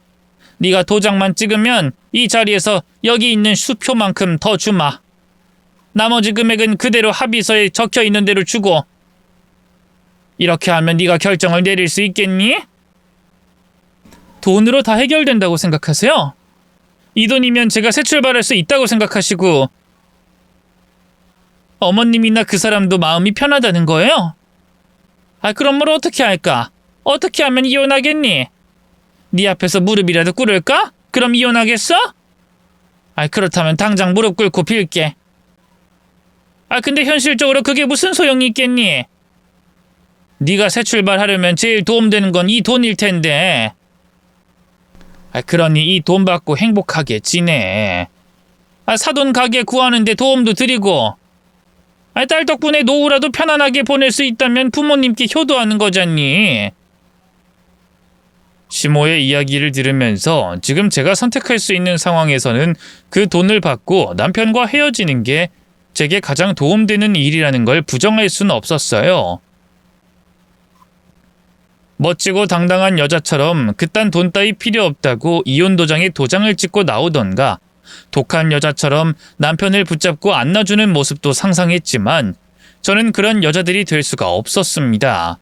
네가 도장만 찍으면 이 자리에서 여기 있는 수표만큼 더 주마. 나머지 금액은 그대로 합의서에 적혀있는 대로 주고. 이렇게 하면 네가 결정을 내릴 수 있겠니? 돈으로 다 해결된다고 생각하세요? 이 돈이면 제가 새 출발할 수 있다고 생각하시고 어머님이나 그 사람도 마음이 편하다는 거예요? 그럼 뭘 어떻게 할까? 어떻게 하면 이혼하겠니? 네 앞에서 무릎이라도 꿇을까? 그럼 이혼하겠어? 그렇다면 당장 무릎 꿇고 빌게. 근데 현실적으로 그게 무슨 소용이 있겠니? 네가 새 출발하려면 제일 도움되는 건 이 돈일 텐데. 그러니 이 돈 받고 행복하게 지내. 사돈 가게 구하는데 도움도 드리고 딸 덕분에 노후라도 편안하게 보낼 수 있다면 부모님께 효도하는 거잖니. 시모의 이야기를 들으면서 지금 제가 선택할 수 있는 상황에서는 그 돈을 받고 남편과 헤어지는 게 제게 가장 도움되는 일이라는 걸 부정할 수는 없었어요. 멋지고 당당한 여자처럼 그딴 돈 따위 필요 없다고 이혼 도장에 도장을 찍고 나오던가, 독한 여자처럼 남편을 붙잡고 안 놔주는 모습도 상상했지만 저는 그런 여자들이 될 수가 없었습니다.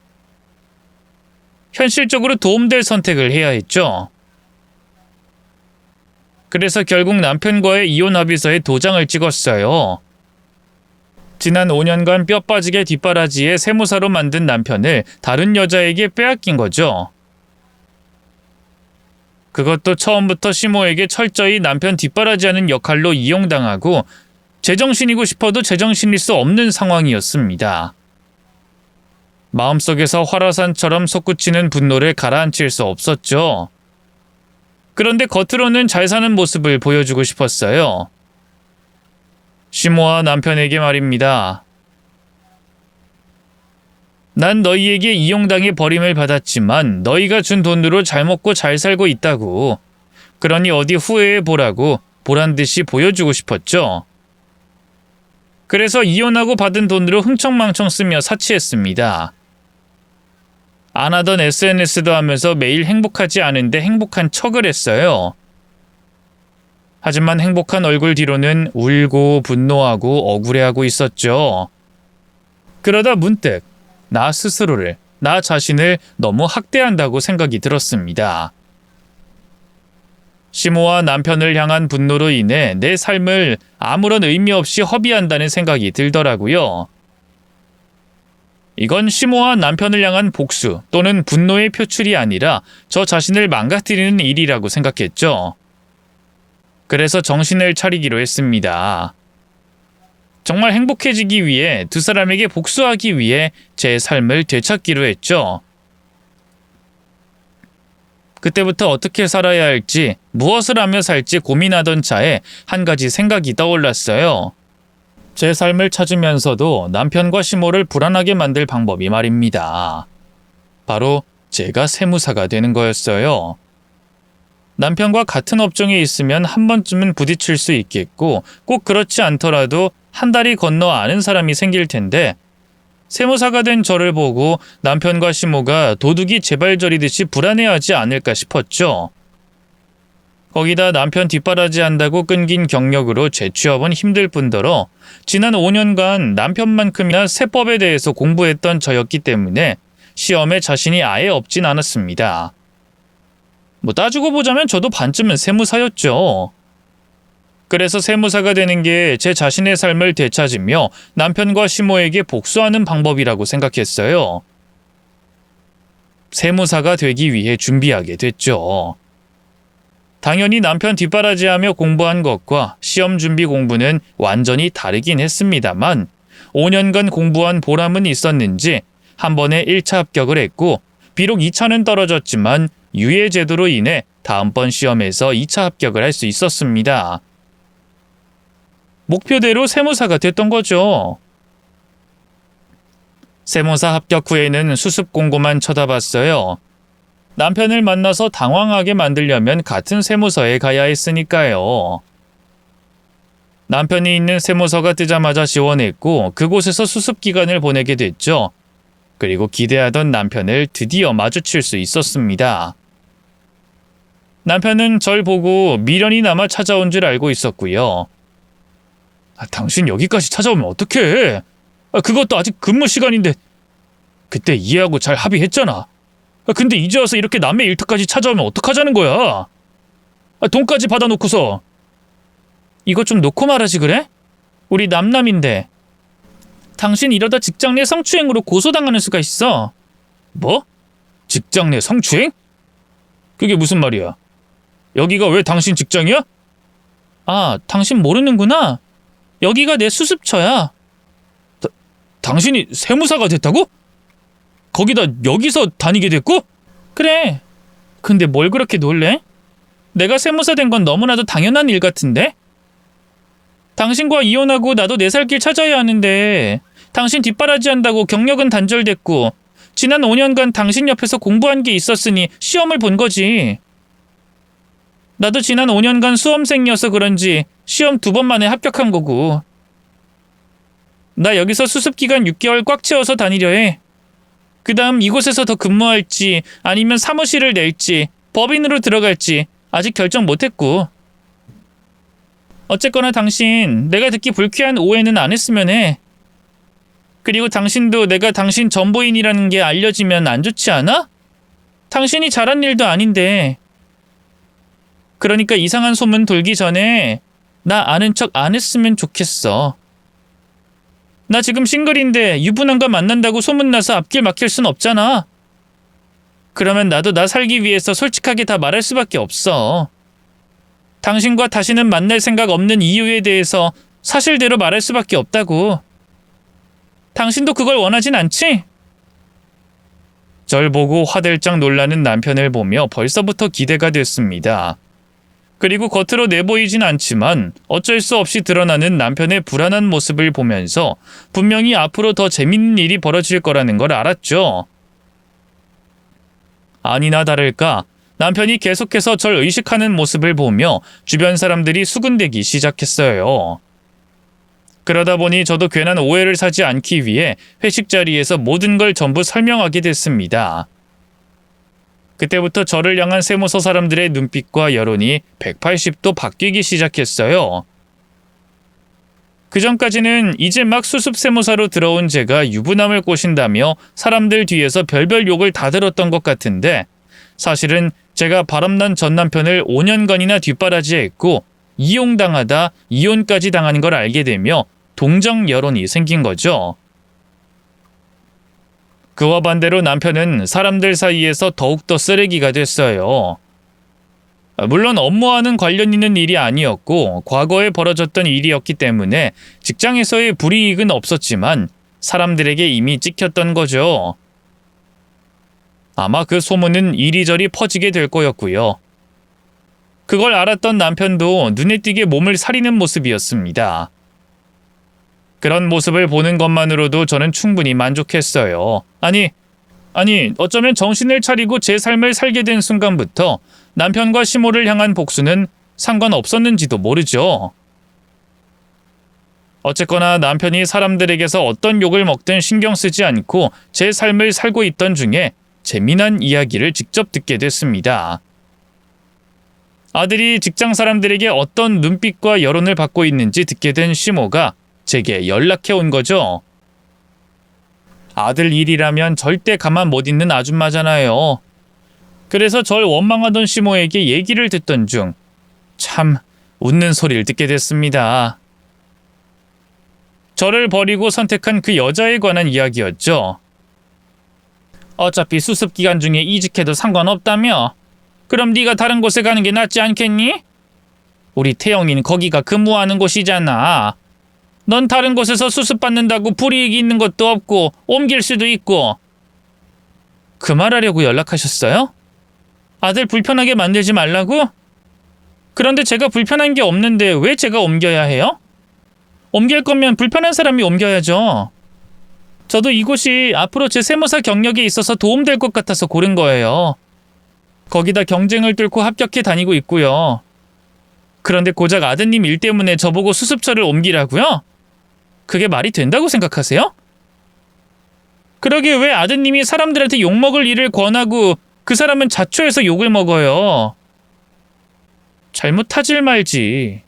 현실적으로 도움될 선택을 해야 했죠. 그래서 결국 남편과의 이혼 합의서에 도장을 찍었어요. 지난 5년간 뼈 빠지게 뒷바라지에 세무사로 만든 남편을 다른 여자에게 빼앗긴 거죠. 그것도 처음부터 시모에게 철저히 남편 뒷바라지하는 역할로 이용당하고 제정신이고 싶어도 제정신일 수 없는 상황이었습니다. 마음속에서 활화산처럼 솟구치는 분노를 가라앉힐 수 없었죠. 그런데 겉으로는 잘 사는 모습을 보여주고 싶었어요. 시모와 남편에게 말입니다. 난 너희에게 이용당해 버림을 받았지만 너희가 준 돈으로 잘 먹고 잘 살고 있다고. 그러니 어디 후회해보라고 보란듯이 보여주고 싶었죠. 그래서 이혼하고 받은 돈으로 흥청망청 쓰며 사치했습니다. 안 하던 SNS도 하면서 매일 행복하지 않은데 행복한 척을 했어요. 하지만 행복한 얼굴 뒤로는 울고 분노하고 억울해하고 있었죠. 그러다 문득 나 스스로를, 나 자신을 너무 학대한다고 생각이 들었습니다. 시모와 남편을 향한 분노로 인해 내 삶을 아무런 의미 없이 허비한다는 생각이 들더라고요. 이건 시모와 남편을 향한 복수 또는 분노의 표출이 아니라 저 자신을 망가뜨리는 일이라고 생각했죠. 그래서 정신을 차리기로 했습니다. 정말 행복해지기 위해, 두 사람에게 복수하기 위해 제 삶을 되찾기로 했죠. 그때부터 어떻게 살아야 할지, 무엇을 하며 살지 고민하던 차에 한 가지 생각이 떠올랐어요. 제 삶을 찾으면서도 남편과 시모를 불안하게 만들 방법이 말입니다. 바로 제가 세무사가 되는 거였어요. 남편과 같은 업종에 있으면 한 번쯤은 부딪힐 수 있겠고, 꼭 그렇지 않더라도 한 다리 건너 아는 사람이 생길 텐데, 세무사가 된 저를 보고 남편과 시모가 도둑이 제발저리듯이 불안해하지 않을까 싶었죠. 거기다 남편 뒷바라지 한다고 끊긴 경력으로 재취업은 힘들 뿐더러 지난 5년간 남편만큼이나 세법에 대해서 공부했던 저였기 때문에 시험에 자신이 아예 없진 않았습니다. 따지고 보자면 저도 반쯤은 세무사였죠. 그래서 세무사가 되는 게 제 자신의 삶을 되찾으며 남편과 시모에게 복수하는 방법이라고 생각했어요. 세무사가 되기 위해 준비하게 됐죠. 당연히 남편 뒷바라지하며 공부한 것과 시험 준비 공부는 완전히 다르긴 했습니다만 5년간 공부한 보람은 있었는지 한 번에 1차 합격을 했고, 비록 2차는 떨어졌지만 유예 제도로 인해 다음번 시험에서 2차 합격을 할 수 있었습니다. 목표대로 세무사가 됐던 거죠. 세무사 합격 후에는 수습 공고만 쳐다봤어요. 남편을 만나서 당황하게 만들려면 같은 세무서에 가야 했으니까요. 남편이 있는 세무서가 뜨자마자 지원했고 그곳에서 수습 기간을 보내게 됐죠. 그리고 기대하던 남편을 드디어 마주칠 수 있었습니다. 남편은 절 보고 미련이 남아 찾아온 줄 알고 있었고요. 당신 여기까지 찾아오면 어떡해? 그것도 아직 근무 시간인데. 그때 이해하고 잘 합의했잖아. 근데 이제 와서 이렇게 남의 일터까지 찾아오면 어떡하자는 거야? 돈까지 받아놓고서. 이거 좀 놓고 말하지 그래? 우리 남남인데. 당신 이러다 직장 내 성추행으로 고소당하는 수가 있어. 뭐? 직장 내 성추행? 그게 무슨 말이야? 여기가 왜 당신 직장이야? 아, 당신 모르는구나. 여기가 내 수습처야. 당신이 세무사가 됐다고? 거기다 여기서 다니게 됐고? 그래. 근데 뭘 그렇게 놀래? 내가 세무사 된 건 너무나도 당연한 일 같은데? 당신과 이혼하고 나도 내 살 길 찾아야 하는데 당신 뒷바라지 한다고 경력은 단절됐고 지난 5년간 당신 옆에서 공부한 게 있었으니 시험을 본 거지. 나도 지난 5년간 수험생이어서 그런지 시험 2번 만에 합격한 거고. 나 여기서 수습기간 6개월 꽉 채워서 다니려 해. 그 다음 이곳에서 더 근무할지 아니면 사무실을 낼지 법인으로 들어갈지 아직 결정 못했고. 어쨌거나 당신 내가 듣기 불쾌한 오해는 안 했으면 해. 그리고 당신도 내가 당신 전부인이라는 게 알려지면 안 좋지 않아? 당신이 잘한 일도 아닌데. 그러니까 이상한 소문 돌기 전에 나 아는 척 안 했으면 좋겠어. 나 지금 싱글인데 유부남과 만난다고 소문나서 앞길 막힐 순 없잖아. 그러면 나도 나 살기 위해서 솔직하게 다 말할 수밖에 없어. 당신과 다시는 만날 생각 없는 이유에 대해서 사실대로 말할 수밖에 없다고. 당신도 그걸 원하진 않지? 절 보고 화들짝 놀라는 남편을 보며 벌써부터 기대가 됐습니다. 그리고 겉으로 내보이진 않지만 어쩔 수 없이 드러나는 남편의 불안한 모습을 보면서 분명히 앞으로 더 재밌는 일이 벌어질 거라는 걸 알았죠. 아니나 다를까 남편이 계속해서 절 의식하는 모습을 보며 주변 사람들이 수군대기 시작했어요. 그러다 보니 저도 괜한 오해를 사지 않기 위해 회식 자리에서 모든 걸 전부 설명하게 됐습니다. 그때부터 저를 향한 세무서 사람들의 눈빛과 여론이 180도 바뀌기 시작했어요. 그전까지는 이제 막 수습 세무사로 들어온 제가 유부남을 꼬신다며 사람들 뒤에서 별별 욕을 다 들었던 것 같은데 사실은 제가 바람난 전 남편을 5년간이나 뒷바라지했고 이용당하다 이혼까지 당하는 걸 알게 되며 동정 여론이 생긴 거죠. 그와 반대로 남편은 사람들 사이에서 더욱더 쓰레기가 됐어요. 물론 업무와는 관련 있는 일이 아니었고 과거에 벌어졌던 일이었기 때문에 직장에서의 불이익은 없었지만 사람들에게 이미 찍혔던 거죠. 아마 그 소문은 이리저리 퍼지게 될 거였고요. 그걸 알았던 남편도 눈에 띄게 몸을 사리는 모습이었습니다. 그런 모습을 보는 것만으로도 저는 충분히 만족했어요. 아니 어쩌면 정신을 차리고 제 삶을 살게 된 순간부터 남편과 시모를 향한 복수는 상관없었는지도 모르죠. 어쨌거나 남편이 사람들에게서 어떤 욕을 먹든 신경 쓰지 않고 제 삶을 살고 있던 중에 재미난 이야기를 직접 듣게 됐습니다. 아들이 직장 사람들에게 어떤 눈빛과 여론을 받고 있는지 듣게 된 시모가 제게 연락해 온 거죠. 아들 일이라면 절대 가만 못 있는 아줌마잖아요. 그래서 절 원망하던 시모에게 얘기를 듣던 중 참 웃는 소리를 듣게 됐습니다. 저를 버리고 선택한 그 여자에 관한 이야기였죠. 어차피 수습 기간 중에 이직해도 상관없다며? 그럼 네가 다른 곳에 가는 게 낫지 않겠니? 우리 태영이는 거기가 근무하는 곳이잖아. 넌 다른 곳에서 수습받는다고 불이익이 있는 것도 없고 옮길 수도 있고. 그 말하려고 연락하셨어요? 아들 불편하게 만들지 말라고? 그런데 제가 불편한 게 없는데 왜 제가 옮겨야 해요? 옮길 거면 불편한 사람이 옮겨야죠. 저도 이곳이 앞으로 제 세무사 경력에 있어서 도움될 것 같아서 고른 거예요. 거기다 경쟁을 뚫고 합격해 다니고 있고요. 그런데 고작 아드님 일 때문에 저보고 수습처를 옮기라고요? 그게 말이 된다고 생각하세요? 그러게 왜 아드님이 사람들한테 욕먹을 일을 권하고 그 사람은 자초해서 욕을 먹어요? 잘못하질 말지.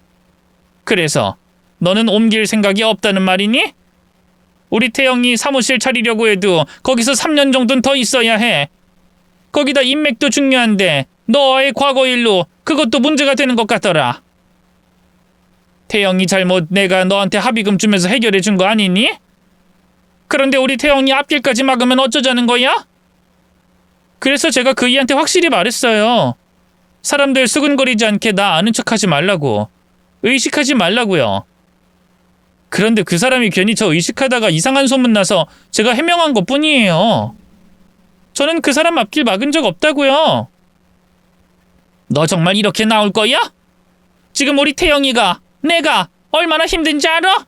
그래서 너는 옮길 생각이 없다는 말이니? 우리 태영이 사무실 차리려고 해도 거기서 3년 정도는 더 있어야 해. 거기다 인맥도 중요한데 너와의 과거 일로 그것도 문제가 되는 것 같더라. 태영이 잘못 내가 너한테 합의금 주면서 해결해 준 거 아니니? 그런데 우리 태영이 앞길까지 막으면 어쩌자는 거야? 그래서 제가 그이한테 확실히 말했어요. 사람들 수근거리지 않게 나 아는 척하지 말라고. 의식하지 말라고요. 그런데 그 사람이 괜히 저 의식하다가 이상한 소문 나서 제가 해명한 것뿐이에요. 저는 그 사람 앞길 막은 적 없다고요. 너 정말 이렇게 나올 거야? 지금 우리 태영이가 내가 얼마나 힘든지 알아?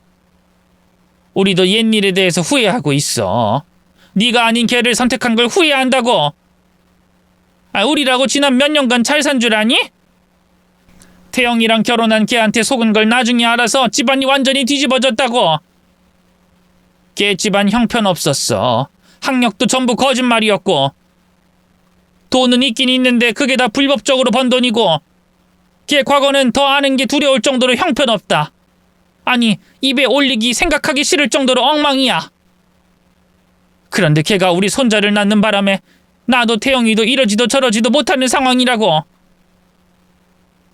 우리도 옛일에 대해서 후회하고 있어. 네가 아닌 걔를 선택한 걸 후회한다고. 우리라고 지난 몇 년간 잘 산 줄 아니? 태영이랑 결혼한 걔한테 속은 걸 나중에 알아서 집안이 완전히 뒤집어졌다고. 걔 집안 형편없었어. 학력도 전부 거짓말이었고. 돈은 있긴 있는데 그게 다 불법적으로 번 돈이고. 걔 과거는 더 아는 게 두려울 정도로 형편없다. 아니, 입에 올리기 생각하기 싫을 정도로 엉망이야. 그런데 걔가 우리 손자를 낳는 바람에 나도 태영이도 이러지도 저러지도 못하는 상황이라고.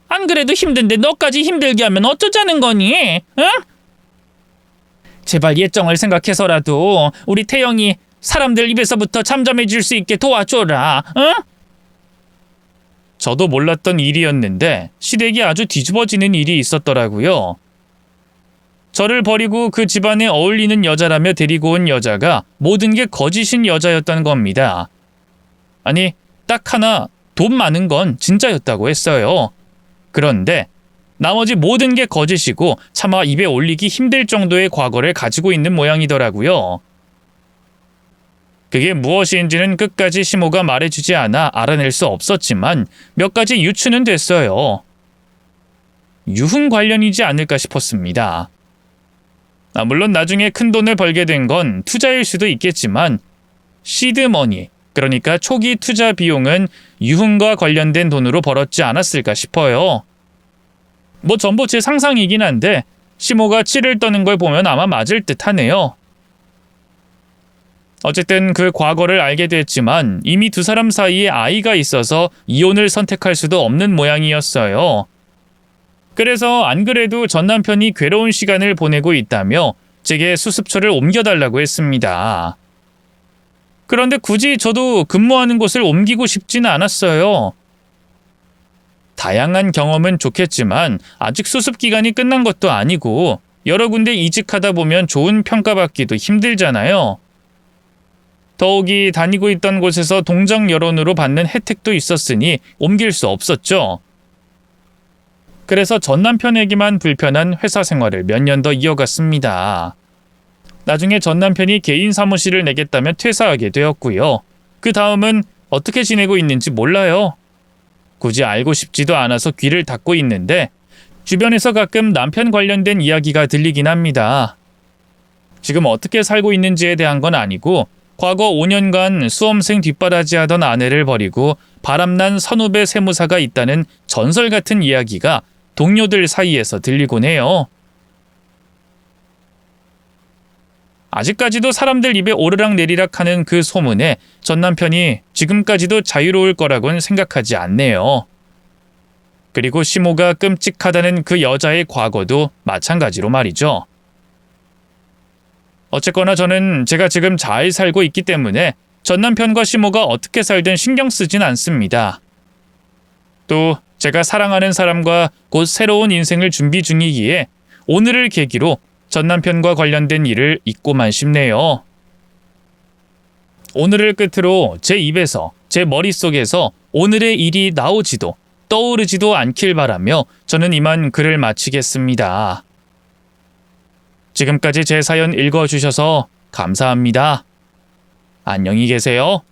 안 그래도 힘든데 너까지 힘들게 하면 어쩌자는 거니? 응? 제발 예정을 생각해서라도 우리 태영이 사람들 입에서부터 잠잠해질 수 있게 도와줘라. 응? 저도 몰랐던 일이었는데 시댁이 아주 뒤집어지는 일이 있었더라고요. 저를 버리고 그 집안에 어울리는 여자라며 데리고 온 여자가 모든 게 거짓인 여자였던 겁니다. 아니, 딱 하나 돈 많은 건 진짜였다고 했어요. 그런데 나머지 모든 게 거짓이고 차마 입에 올리기 힘들 정도의 과거를 가지고 있는 모양이더라고요. 그게 무엇인지는 끝까지 시모가 말해주지 않아 알아낼 수 없었지만 몇 가지 유추는 됐어요. 유흥 관련이지 않을까 싶었습니다. 물론 나중에 큰 돈을 벌게 된 건 투자일 수도 있겠지만 시드머니, 그러니까 초기 투자 비용은 유흥과 관련된 돈으로 벌었지 않았을까 싶어요. 전부 제 상상이긴 한데 시모가 치를 떠는 걸 보면 아마 맞을 듯 하네요. 어쨌든 그 과거를 알게 됐지만 이미 두 사람 사이에 아이가 있어서 이혼을 선택할 수도 없는 모양이었어요. 그래서 안 그래도 전 남편이 괴로운 시간을 보내고 있다며 제게 수습처를 옮겨달라고 했습니다. 그런데 굳이 저도 근무하는 곳을 옮기고 싶지는 않았어요. 다양한 경험은 좋겠지만 아직 수습 기간이 끝난 것도 아니고 여러 군데 이직하다 보면 좋은 평가받기도 힘들잖아요. 더욱이 다니고 있던 곳에서 동정 여론으로 받는 혜택도 있었으니 옮길 수 없었죠. 그래서 전 남편에게만 불편한 회사 생활을 몇 년 더 이어갔습니다. 나중에 전 남편이 개인 사무실을 내겠다며 퇴사하게 되었고요. 그 다음은 어떻게 지내고 있는지 몰라요. 굳이 알고 싶지도 않아서 귀를 닫고 있는데 주변에서 가끔 남편 관련된 이야기가 들리긴 합니다. 지금 어떻게 살고 있는지에 대한 건 아니고 과거 5년간 수험생 뒷바라지 하던 아내를 버리고 바람난 선후배 세무사가 있다는 전설 같은 이야기가 동료들 사이에서 들리곤 해요. 아직까지도 사람들 입에 오르락내리락 하는 그 소문에 전 남편이 지금까지도 자유로울 거라고는 생각하지 않네요. 그리고 시모가 끔찍하다는 그 여자의 과거도 마찬가지로 말이죠. 어쨌거나 저는 제가 지금 잘 살고 있기 때문에 전 남편과 시모가 어떻게 살든 신경 쓰진 않습니다. 또 제가 사랑하는 사람과 곧 새로운 인생을 준비 중이기에 오늘을 계기로 전 남편과 관련된 일을 잊고만 싶네요. 오늘을 끝으로 제 입에서, 제 머릿속에서 오늘의 일이 나오지도 떠오르지도 않길 바라며 저는 이만 글을 마치겠습니다. 지금까지 제 사연 읽어주셔서 감사합니다. 안녕히 계세요.